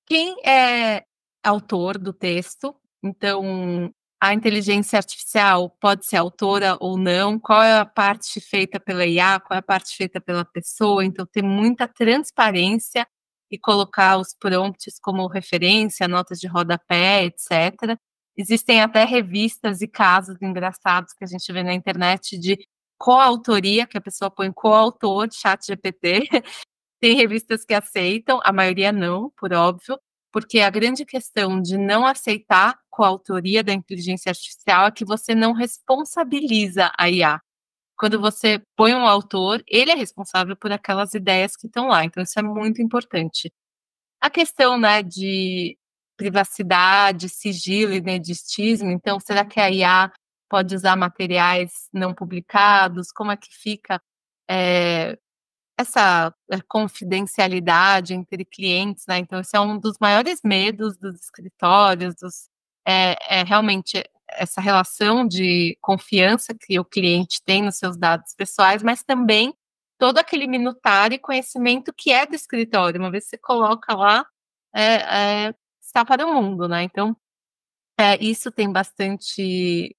quem é autor do texto, então, a inteligência artificial pode ser autora ou não, qual é a parte feita pela IA, qual é a parte feita pela pessoa, então ter muita transparência e colocar os prompts como referência, notas de rodapé, etcétera. Existem até revistas e casos engraçados que a gente vê na internet de coautoria, que a pessoa põe coautor, ChatGPT. Tem revistas que aceitam, a maioria não, por óbvio, porque a grande questão de não aceitar coautoria da inteligência artificial é que você não responsabiliza a IA. Quando você põe um autor, ele é responsável por aquelas ideias que estão lá, então isso é muito importante. A questão, né, de privacidade, sigilo, ineditismo, então será que a IA pode usar materiais não publicados? Como é que fica, eh, essa, confidencialidade entre clientes, né, então esse é um dos maiores medos dos escritórios, realmente essa relação de confiança que o cliente tem nos seus dados pessoais, mas também todo aquele minutário e conhecimento que é do escritório, uma vez que você coloca lá, está para o mundo, né, então, isso tem bastante,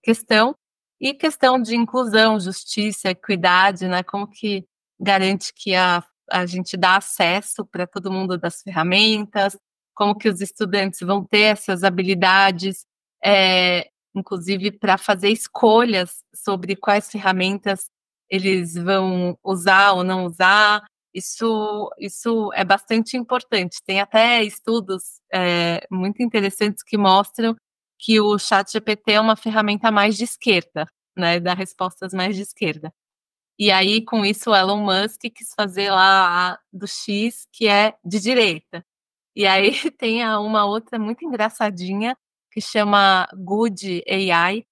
questão, e questão de inclusão, justiça, equidade, né, como que garante que a gente dá acesso para todo mundo das ferramentas, como que os estudantes vão ter essas habilidades, inclusive para fazer escolhas sobre quais ferramentas eles vão usar ou não usar. Isso é bastante importante. Tem até estudos, muito interessantes que mostram que o ChatGPT é uma ferramenta mais de esquerda, né, dá respostas mais de esquerda. E aí, com isso, o Elon Musk quis fazer lá a do X, que é de direita. E aí tem uma outra muito engraçadinha, que chama Good AI,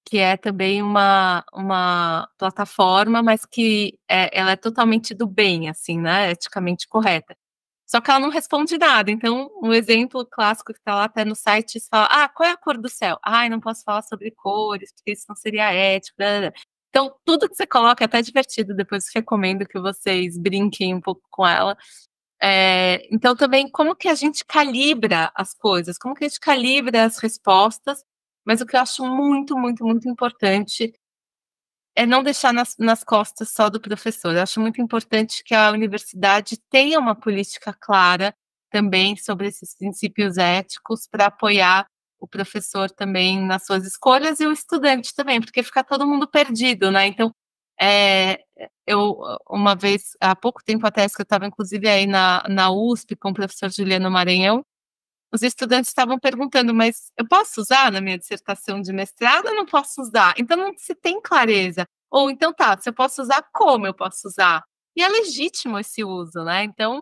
que é também uma plataforma, mas que ela é totalmente do bem, assim, né, eticamente correta. Só que ela não responde nada, então um exemplo clássico que está lá até no site, você fala: "Ah, qual é a cor do céu?". "Ai, não posso falar sobre cores, porque isso não seria ético, blá-blá-blá". Então tudo que você coloca é até divertido, depois recomendo que vocês brinquem um pouco com ela. Então também como que a gente calibra as coisas, como que a gente calibra as respostas, mas o que eu acho muito, muito, muito importante é não deixar nas costas só do professor. Eu acho muito importante que a universidade tenha uma política clara também sobre esses princípios éticos para apoiar o professor também nas suas escolhas e o estudante também, porque fica todo mundo perdido, né. Então, eh, eu uma vez, há pouco tempo atrás, que eu estava inclusive aí na USP com o professor Juliano Maranhão, os estudantes estavam perguntando: "Mas eu posso usar na minha dissertação de mestrado ou não posso usar?". Então não se tem clareza. Ou então tá, se eu posso usar, como eu posso usar? E é legítimo esse uso, né. Então,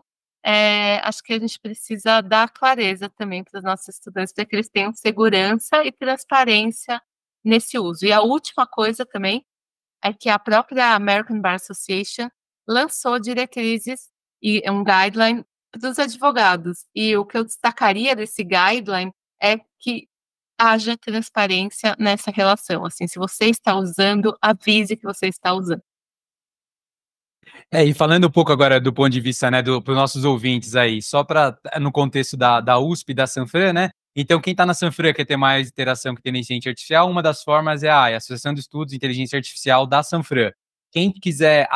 acho que a gente precisa dar clareza também para os nossos estudantes, para que eles tenham segurança e transparência nesse uso. E a última coisa também é que a própria American Bar Association lançou diretrizes e um guideline dos advogados. E o que eu destacaria desse guideline é que haja transparência nessa relação. Assim, se você está usando, avise que você está usando. E falando um pouco agora do ponto de vista, né, para os nossos ouvintes aí, só para no contexto da USP e da Sanfran, né? Então, quem está na Sanfran quer ter mais interação com inteligência artificial, uma das formas é a Associação de Estudos de Inteligência Artificial da Sanfran. Quem quiser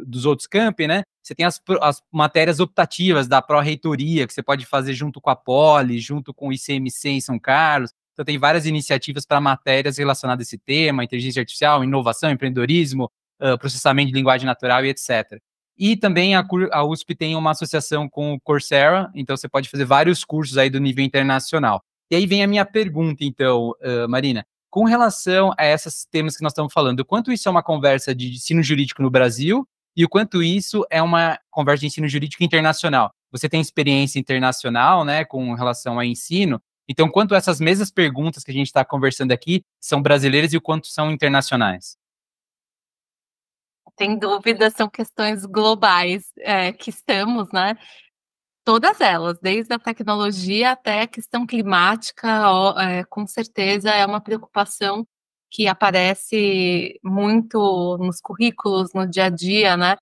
dos outros campi, né? Você tem as matérias optativas da pró-reitoria, que você pode fazer junto com a Poli, junto com o ICMC em São Carlos. Então, tem várias iniciativas para matérias relacionadas a esse tema, inteligência artificial, inovação, empreendedorismo, processamento de linguagem natural e etc. E também a USP tem uma associação com o Coursera, então você pode fazer vários cursos aí do nível internacional. E aí vem a minha pergunta, então, Marina, com relação a esses temas que nós estamos falando, o quanto isso é uma conversa de ensino jurídico no Brasil e o quanto isso é uma conversa de ensino jurídico internacional? Você tem experiência internacional, né, com relação a ensino, então quanto essas mesmas perguntas que a gente está conversando aqui são brasileiras e o quanto são internacionais? Sem dúvida, são questões globais, que estamos, né, todas elas, desde a tecnologia até a questão climática, com certeza é uma preocupação que aparece muito nos currículos, no dia a dia, né.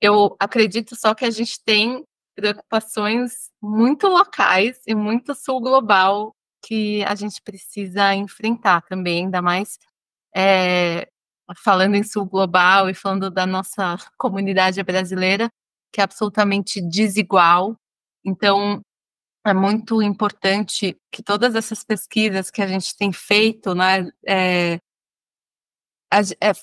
Eu acredito só que a gente tem preocupações muito locais e muito sul global que a gente precisa enfrentar também, ainda mais, eh, falando em sul global e falando da nossa comunidade brasileira, que é absolutamente desigual. Então, é muito importante que todas essas pesquisas que a gente tem feito, né,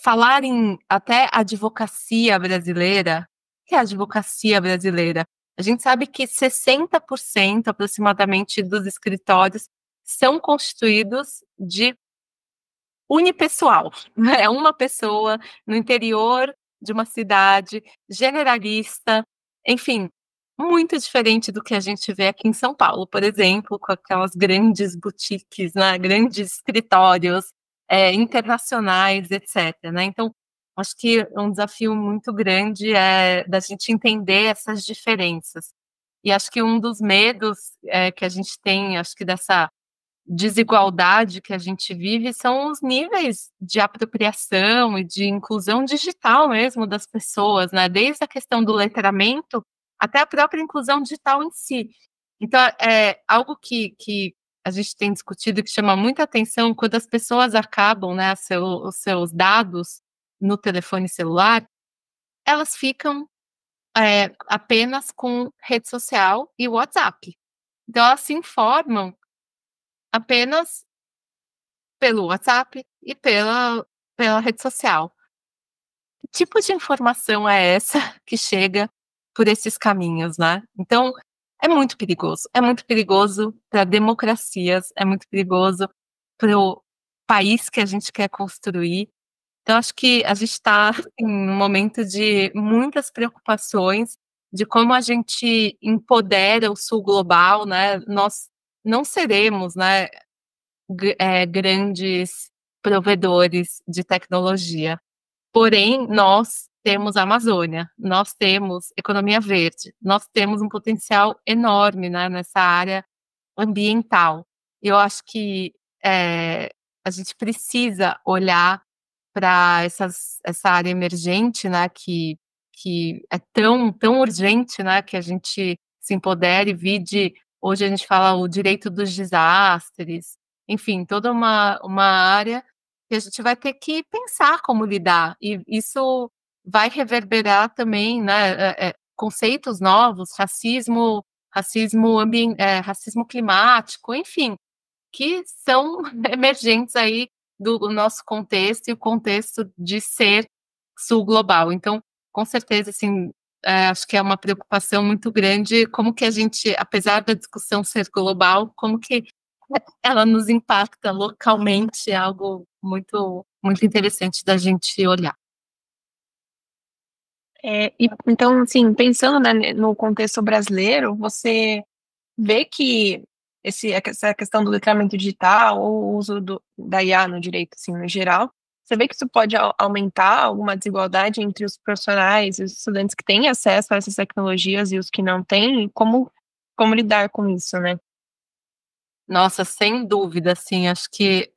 falar em até advocacia brasileira. O que é a advocacia brasileira? A gente sabe que 60% aproximadamente dos escritórios são constituídos de unipessoal, né, é uma pessoa no interior de uma cidade, generalista, enfim, muito diferente do que a gente vê aqui em São Paulo, por exemplo, com aquelas grandes boutiques, né, grandes escritórios, internacionais, etcétera, né. Então, acho que um desafio muito grande é da gente entender essas diferenças. E acho que um dos medos, que a gente tem, acho que dessa desigualdade que a gente vive são os níveis de apropriação e de inclusão digital mesmo das pessoas, né, desde a questão do letramento até a própria inclusão digital em si. Então, é algo que a gente tem discutido e que chama muita atenção quando as pessoas acabam, né, os seus dados no telefone celular, elas ficam, apenas com rede social e WhatsApp. Então elas se informam apenas pelo WhatsApp e pela rede social. Que tipo de informação é essa que chega por esses caminhos, né? Então, é muito perigoso para democracias, é muito perigoso para o país que a gente quer construir. Então acho que a gente está em um momento de muitas preocupações, de como a gente empodera o sul global, né, nós não seremos, né, grandes provedores de tecnologia. Porém, nós temos a Amazônia, nós temos economia verde, nós temos um potencial enorme, né, nessa área ambiental. Eu acho que a gente precisa olhar para essa área emergente, né, que é tão urgente, né, que a gente se empodere, vide, hoje a gente fala o direito dos desastres, enfim, toda uma área que a gente vai ter que pensar como lidar, e isso vai reverberar também, né, conceitos novos, racismo climático, enfim, que são emergentes aí do nosso contexto e o contexto de ser sul global. Então, com certeza, assim, acho que é uma preocupação muito grande como que a gente, apesar da discussão ser global, como que ela nos impacta localmente, é algo muito interessante da gente olhar. Então, assim, pensando, né, no contexto brasileiro, você vê que essa questão do letramento digital ou o uso da IA no direito, assim, no geral, você vê que isso pode aumentar alguma desigualdade entre os profissionais e os estudantes que têm acesso a essas tecnologias e os que não têm? Como lidar com isso, né? Nossa, sem dúvida, assim, acho que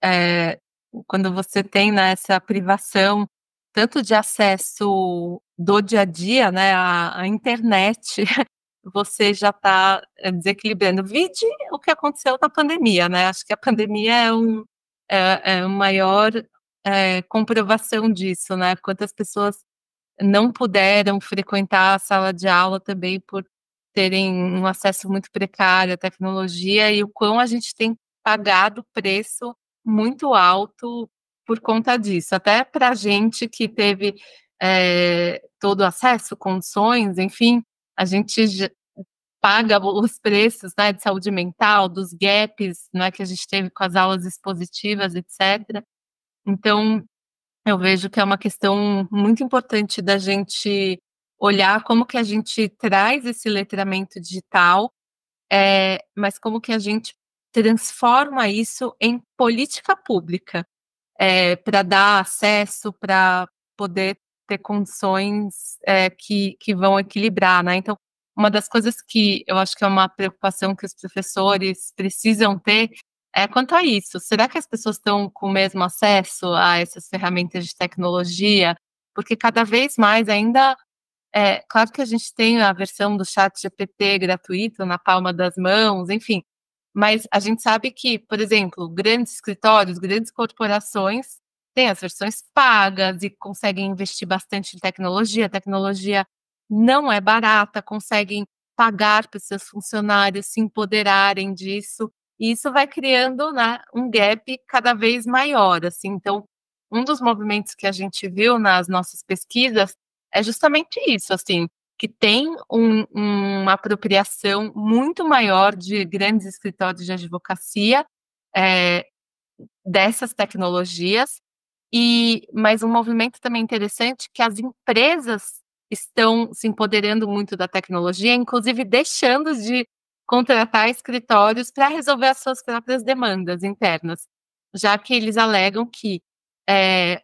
quando você tem, né, essa privação tanto de acesso do dia a dia, né, à internet, você já está desequilibrando. Vide o que aconteceu na pandemia, né? Acho que a pandemia é a maior comprovação disso, né? Quantas pessoas não puderam frequentar a sala de aula também por terem um acesso muito precário à tecnologia e o quão a gente tem pagado preço muito alto por conta disso. Até para a gente que teve todo acesso, condições, enfim, a gente paga os preços, né, de saúde mental, dos gaps, né, que a gente teve com as aulas expositivas, etc. Então, eu vejo que é uma questão muito importante da gente olhar como que a gente traz esse letramento digital, mas como que a gente transforma isso em política pública, para dar acesso, para poder ter condições que vão equilibrar, né? Então, uma das coisas que eu acho que é uma preocupação que os professores precisam ter é quanto a isso. Será que as pessoas estão com o mesmo acesso a essas ferramentas de tecnologia? Porque cada vez mais ainda claro que a gente tem a versão do ChatGPT gratuito na palma das mãos, enfim, mas a gente sabe que, por exemplo, grandes escritórios, grandes corporações têm as versões pagas e conseguem investir bastante em tecnologia. A tecnologia não é barata, conseguem pagar para os seus funcionários se empoderarem disso, e isso vai criando, né, um gap cada vez maior, assim. Então, um dos movimentos que a gente viu nas nossas pesquisas é justamente isso, assim, que tem uma apropriação muito maior de grandes escritórios de advocacia, eh, dessas tecnologias, mas um movimento também interessante que as empresas estão se empoderando muito da tecnologia, inclusive deixando de contratar escritórios para resolver as suas próprias demandas internas, já que eles alegam que,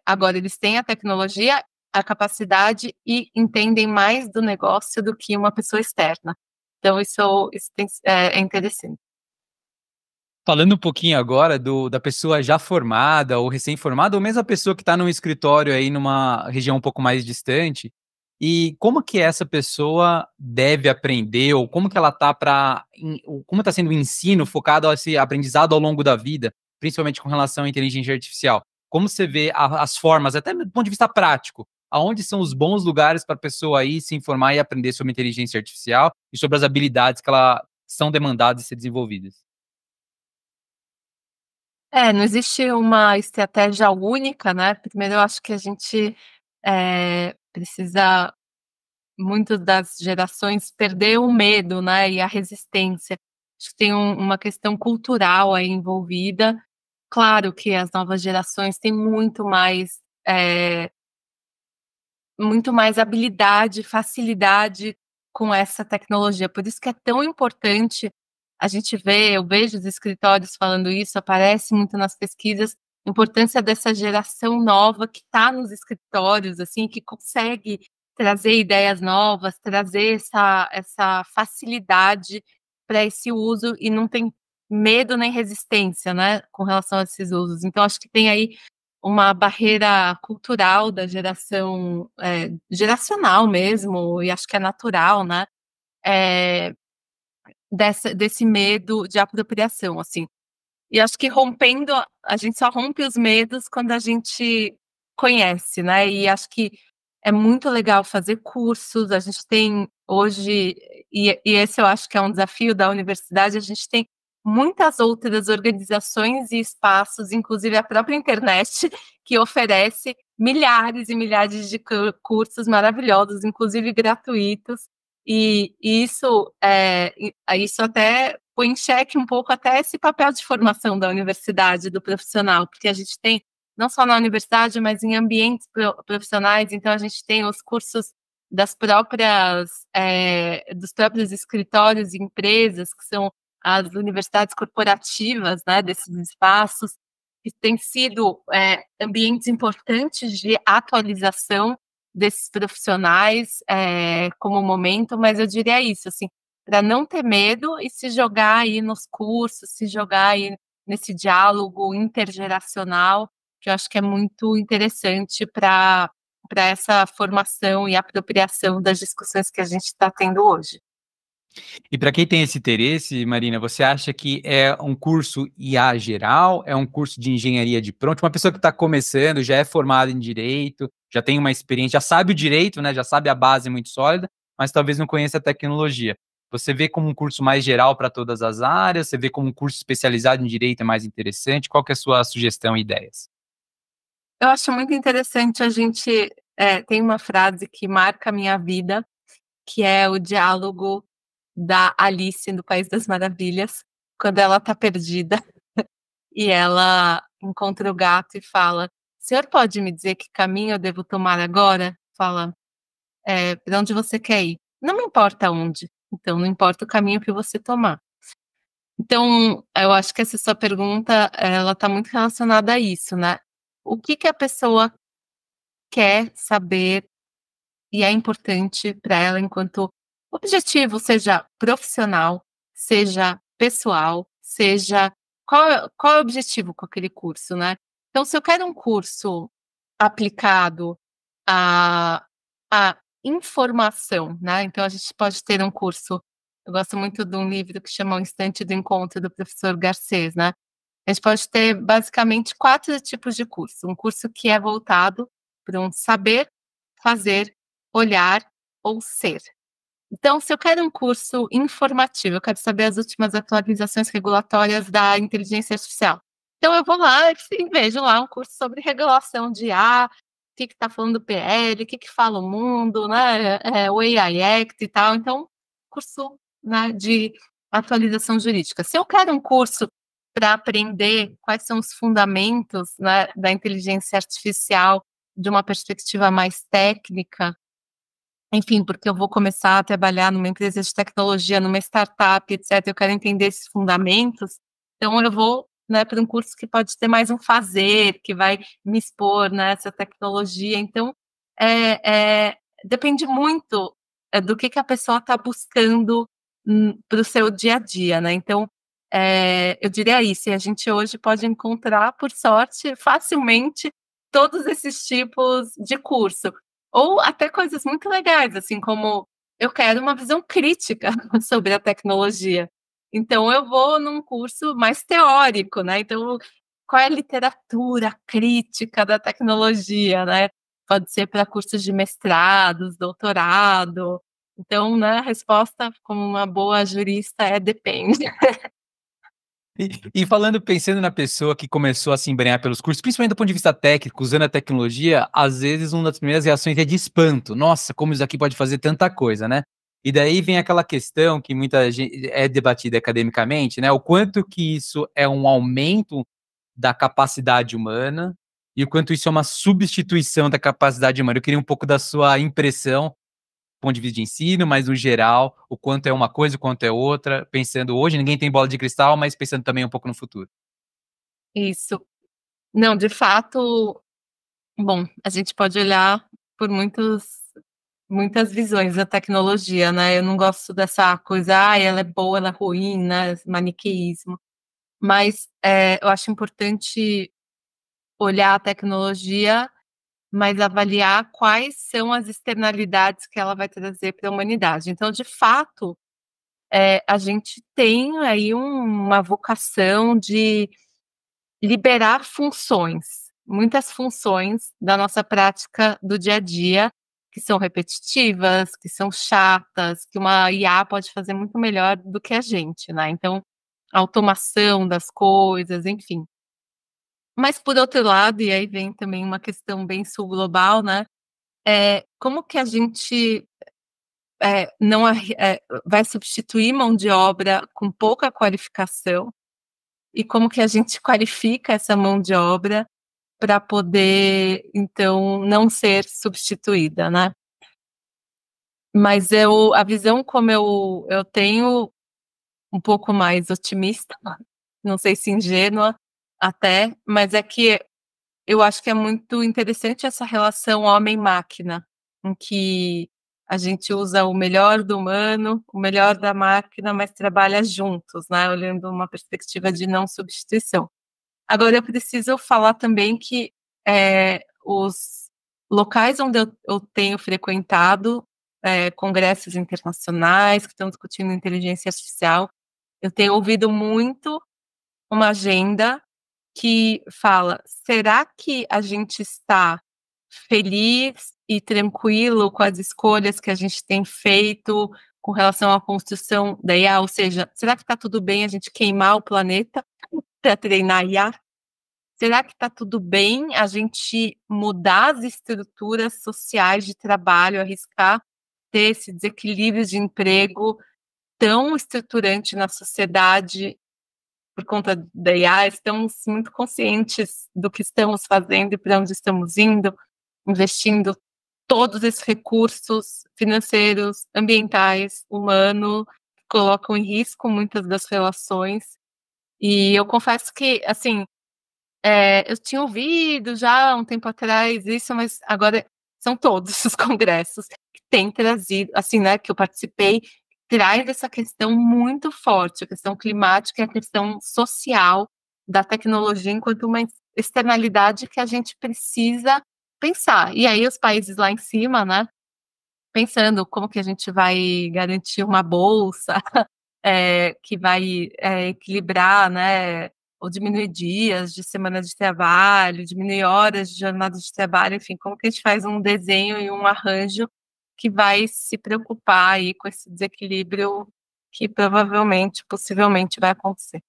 agora eles têm a tecnologia, a capacidade e entendem mais do negócio do que uma pessoa externa. Então é interessante. Falando um pouquinho agora da pessoa já formada ou recém-formada, ou mesmo a pessoa que está num escritório aí numa região um pouco mais distante, e como que essa pessoa deve aprender, ou como que ela está como está sendo o ensino focado a esse aprendizado ao longo da vida, principalmente com relação à inteligência artificial? Como você vê as formas, até do ponto de vista prático, aonde são os bons lugares para a pessoa ir se informar e aprender sobre inteligência artificial e sobre as habilidades que ela são demandadas de ser desenvolvidas? Não existe uma estratégia única, né. Primeiro eu acho que a gente, precisa, muito das gerações, perder o medo, né, e a resistência. Acho que tem uma questão cultural aí envolvida. Claro que as novas gerações têm muito mais habilidade, facilidade com essa tecnologia, por isso que é tão importante a gente ver, eu vejo os escritórios falando isso, aparece muito nas pesquisas, importância dessa geração nova que está nos escritórios, assim, que consegue trazer ideias novas, trazer essa facilidade para esse uso e não tem medo nem resistência, né, com relação a esses usos. Então acho que tem aí uma barreira cultural da geração, geracional mesmo, e acho que é natural, né, desse medo de apropriação, assim. E acho que rompendo, a gente só rompe os medos quando a gente conhece, né, e acho que é muito legal fazer cursos, a gente tem hoje, e esse eu acho que é um desafio da universidade, a gente tem muitas outras organizações e espaços, inclusive a própria internet, que oferece milhares e milhares de cursos maravilhosos, inclusive gratuitos, e isso até põe em xeque um pouco até esse papel de formação da universidade, do profissional, porque a gente tem, não só na universidade, mas em ambientes profissionais, então a gente tem os cursos dos próprios escritórios e empresas, que são as universidades corporativas, né, desses espaços, que têm sido ambientes importantes de atualização desses profissionais como momento, mas eu diria isso, assim, para não ter medo e se jogar aí nos cursos, se jogar aí nesse diálogo intergeracional, que eu acho que é muito interessante para essa formação e apropriação das discussões que a gente está tendo hoje. E para quem tem esse interesse, Marina, você acha que é um curso IA geral? É um curso de engenharia de prompt? Uma pessoa que está começando, já é formada em direito, já tem uma experiência, já sabe o direito, né? Já sabe a base muito sólida, mas talvez não conheça a tecnologia. Você vê como um curso mais geral para todas as áreas? Você vê como um curso especializado em direito é mais interessante? Qual que é a sua sugestão e ideias? Eu acho muito interessante, a gente tem uma frase que marca a minha vida, que é o diálogo da Alice no País das Maravilhas, quando ela está perdida e ela encontra o gato e fala: "Senhor pode me dizer que caminho eu devo tomar agora?" Fala: "Pra onde você quer ir?" "Não me importa onde." "Então não importa o caminho que você tomar." Então, eu acho que essa sua pergunta, ela está muito relacionada a isso, né. O que que a pessoa quer saber e é importante para ela enquanto objetivo, seja profissional, seja pessoal, seja qual é o objetivo com aquele curso, né. Então se eu quero um curso aplicado à informação, né, então a gente pode ter um curso, eu gosto muito de um livro que chama O Instante do Encontro, do professor Garcês, né. A gente pode ter basicamente 4 tipos de curso, um curso que é voltado para um saber, fazer, olhar ou ser. Então, se eu quero um curso informativo, eu quero saber as últimas atualizações regulatórias da inteligência artificial. Então eu vou lá e vejo lá um curso sobre regulação de IA, o que está falando do PL, o que fala o mundo, né, o AI Act e tal, então curso, né, de atualização jurídica. Se eu quero um curso para aprender quais são os fundamentos, né, da inteligência artificial de uma perspectiva mais técnica, enfim, porque eu vou começar a trabalhar numa empresa de tecnologia, numa startup, etc., eu quero entender esses fundamentos, então eu vou, né, para um curso que pode ter mais um fazer, que vai me expor nessa tecnologia, então, depende muito, do que a pessoa está buscando, para o seu dia a dia, né, então, eu diria isso, e a gente hoje pode encontrar, por sorte, facilmente, todos esses tipos de curso. Ou até coisas muito legais, assim, como eu quero uma visão crítica sobre a tecnologia. Então eu vou num curso mais teórico, né, então qual é a literatura crítica da tecnologia, né. Pode ser para cursos de mestrados, doutorado. Então, né, a resposta como uma boa jurista é depende. E falando, pensando na pessoa que começou a se embrenhar pelos cursos, principalmente do ponto de vista técnico, usando a tecnologia, às vezes uma das primeiras reações é de espanto. Nossa, como isso aqui pode fazer tanta coisa, né? E daí vem aquela questão que muita gente é debatida academicamente, né? O quanto que isso é um aumento da capacidade humana e o quanto isso é uma substituição da capacidade humana. Eu queria um pouco da sua impressão ponto de vista de ensino, mas no geral, o quanto é uma coisa, o quanto é outra, pensando hoje, ninguém tem bola de cristal, mas pensando também um pouco no futuro. Isso. Não, de fato, bom, a gente pode olhar por muitas visões da tecnologia, né? Eu não gosto dessa coisa, ela é boa, ela é ruim, né? Esse maniqueísmo. Mas eu acho importante olhar a tecnologia, mas avaliar quais são as externalidades que ela vai trazer para a humanidade. Então, de fato, a gente tem aí uma vocação de liberar funções, muitas funções da nossa prática do dia a dia, que são repetitivas, que são chatas, que uma IA pode fazer muito melhor do que a gente, né? Então, a automação das coisas, enfim. Mas por outro lado, e aí vem também uma questão bem sul-global, né? Como que a gente não vai substituir mão de obra com pouca qualificação e como que a gente qualifica essa mão de obra para poder, então, não ser substituída, né? Mas a visão como eu tenho um pouco mais otimista, não sei se ingênua até, mas é que eu acho que é muito interessante essa relação homem-máquina, em que a gente usa o melhor do humano, o melhor da máquina, mas trabalha juntos, né? Olhando uma perspectiva de não substituição. Agora, eu preciso falar também que os locais onde eu tenho frequentado, congressos internacionais que estão discutindo inteligência artificial, eu tenho ouvido muito uma agenda que fala: será que a gente está feliz e tranquilo com as escolhas que a gente tem feito com relação à construção da IA? Ou seja, será que está tudo bem a gente queimar o planeta para treinar IA? Será que está tudo bem a gente mudar as estruturas sociais de trabalho, arriscar ter esse desequilíbrio de emprego tão estruturante na sociedade por conta da IA? Estamos muito conscientes do que estamos fazendo e para onde estamos indo, investindo todos esses recursos financeiros, ambientais, humanos, que colocam em risco muitas das relações. E eu confesso que, assim, eu tinha ouvido já há um tempo atrás isso, mas agora são todos os congressos que têm trazido, assim, né, que eu participei, traz essa questão muito forte, a questão climática e a questão social da tecnologia enquanto uma externalidade que a gente precisa pensar. E aí os países lá em cima, né, pensando como que a gente vai garantir uma bolsa, que vai, equilibrar, né, ou diminuir dias de semana de trabalho, diminuir horas de jornada de trabalho, enfim, como que a gente faz um desenho e um arranjo que vai se preocupar aí com esse desequilíbrio que provavelmente, possivelmente vai acontecer.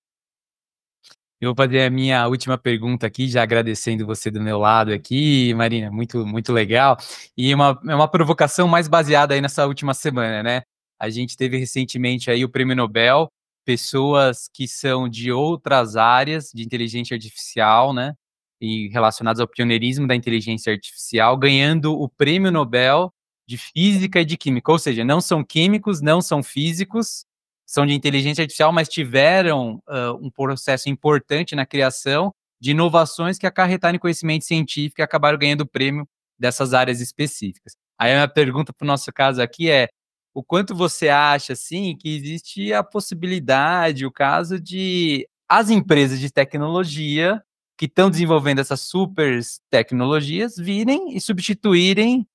Eu vou fazer a minha última pergunta aqui, já agradecendo você do meu lado aqui, Marina, muito, muito legal. E é uma provocação mais baseada aí nessa última semana, né? A gente teve recentemente aí o Prêmio Nobel, pessoas que são de outras áreas de inteligência artificial, né? E relacionadas ao pioneirismo da inteligência artificial, ganhando o Prêmio Nobel de Física e de Química. Ou seja, não são químicos, não são físicos, são de inteligência artificial, mas tiveram um processo importante na criação de inovações que acarretaram em conhecimento científico e acabaram ganhando o prêmio dessas áreas específicas. Aí a minha pergunta para o nosso caso aqui é: o quanto você acha, assim, que existe a possibilidade, o caso de as empresas de tecnologia que estão desenvolvendo essas super tecnologias virem e substituírem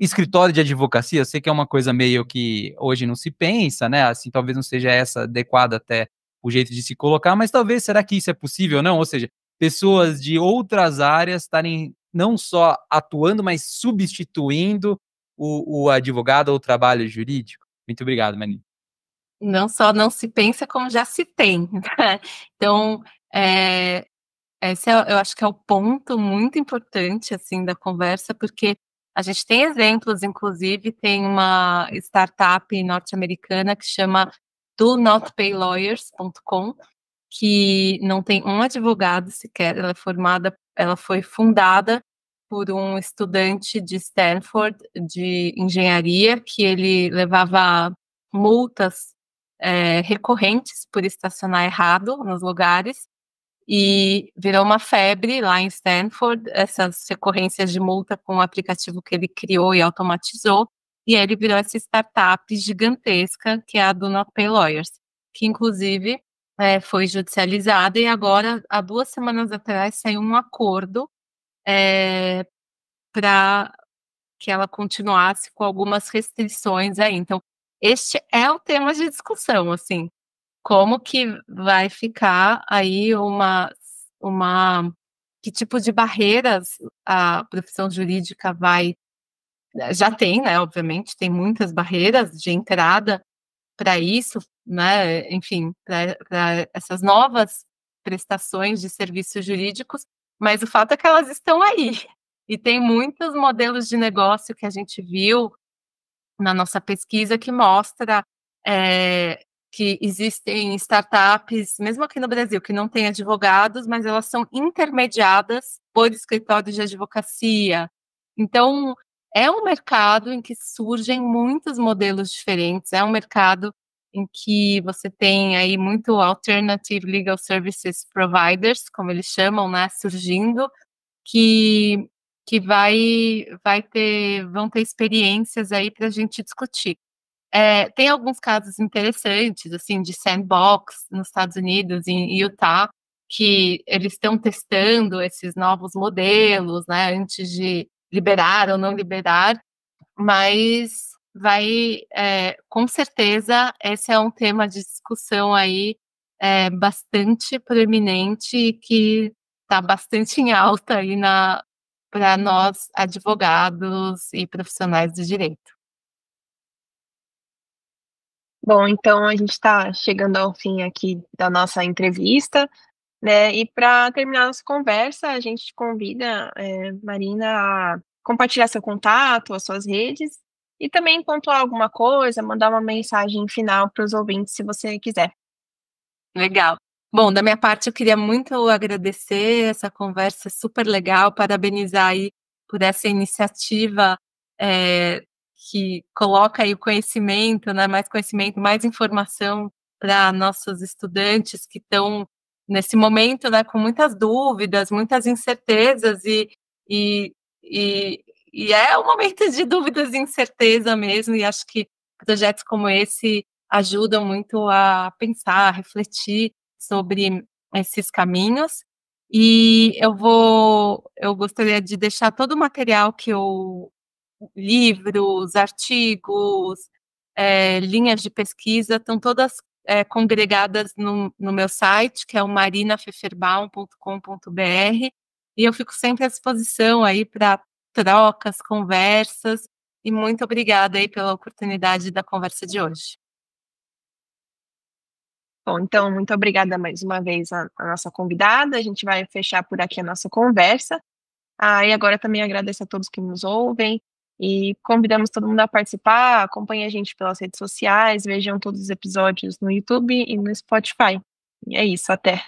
escritório de advocacia? Eu sei que é uma coisa meio que hoje não se pensa, né? Assim, talvez não seja essa adequada até o jeito de se colocar, mas talvez, será que isso é possível ou não? Ou seja, pessoas de outras áreas estarem não só atuando, mas substituindo o advogado ou o trabalho jurídico? Muito obrigado, Mani. Não só não se pensa, como já se tem, né? Então, esse eu acho que é o ponto muito importante, assim, da conversa, porque a gente tem exemplos, inclusive tem uma startup norte-americana que chama DoNotPayLawyers.com, que não tem um advogado sequer, ela foi fundada por um estudante de Stanford de engenharia, que ele levava multas recorrentes por estacionar errado nos lugares, e virou uma febre lá em Stanford, essas recorrências de multa com o aplicativo que ele criou e automatizou, e aí ele virou essa startup gigantesca, que é a Do Not Pay Lawyers, que inclusive foi judicializada, e agora, há 2 semanas atrás, saiu um acordo para que ela continuasse com algumas restrições aí. Então, este é o tema de discussão, assim, como que vai ficar aí que tipo de barreiras a profissão jurídica vai já tem, né, obviamente, tem muitas barreiras de entrada para isso, né, enfim, para essas novas prestações de serviços jurídicos, mas o fato é que elas estão aí. E tem muitos modelos de negócio que a gente viu na nossa pesquisa que mostra que existem startups, mesmo aqui no Brasil, que não têm advogados, mas elas são intermediadas por escritórios de advocacia. Então, é um mercado em que surgem muitos modelos diferentes, é um mercado em que você tem aí muito alternative legal services providers, como eles chamam, né, surgindo, que vão ter experiências aí para a gente discutir. Tem alguns casos interessantes, assim, de sandbox nos Estados Unidos, em Utah, que eles estão testando esses novos modelos, né, antes de liberar ou não liberar, mas com certeza, esse é um tema de discussão aí bastante proeminente e que está bastante em alta aí para nós, advogados e profissionais do direito. Bom, então a gente está chegando ao fim aqui da nossa entrevista, né? E para terminar nossa conversa, a gente te convida, Marina, a compartilhar seu contato, as suas redes, e também pontuar alguma coisa, mandar uma mensagem final para os ouvintes, se você quiser. Legal. Bom, da minha parte, eu queria muito agradecer essa conversa super legal, parabenizar aí por essa iniciativa que coloca aí o conhecimento, né, mais conhecimento, mais informação para nossos estudantes que estão nesse momento, né, com muitas dúvidas, muitas incertezas e, e é um momento de dúvidas e incerteza mesmo, e acho que projetos como esse ajudam muito a pensar, a refletir sobre esses caminhos. E eu gostaria de deixar todo o material livros, artigos, linhas de pesquisa, estão todas congregadas no meu site, que é o marinafeferbaum.com.br, e eu fico sempre à disposição aí para trocas, conversas, e muito obrigada aí pela oportunidade da conversa de hoje. Bom, então, muito obrigada mais uma vez à nossa convidada. A gente vai fechar por aqui a nossa conversa. E agora também agradeço a todos que nos ouvem e convidamos todo mundo a participar. Acompanhe a gente pelas redes sociais, vejam todos os episódios no YouTube e no Spotify. E é isso, até.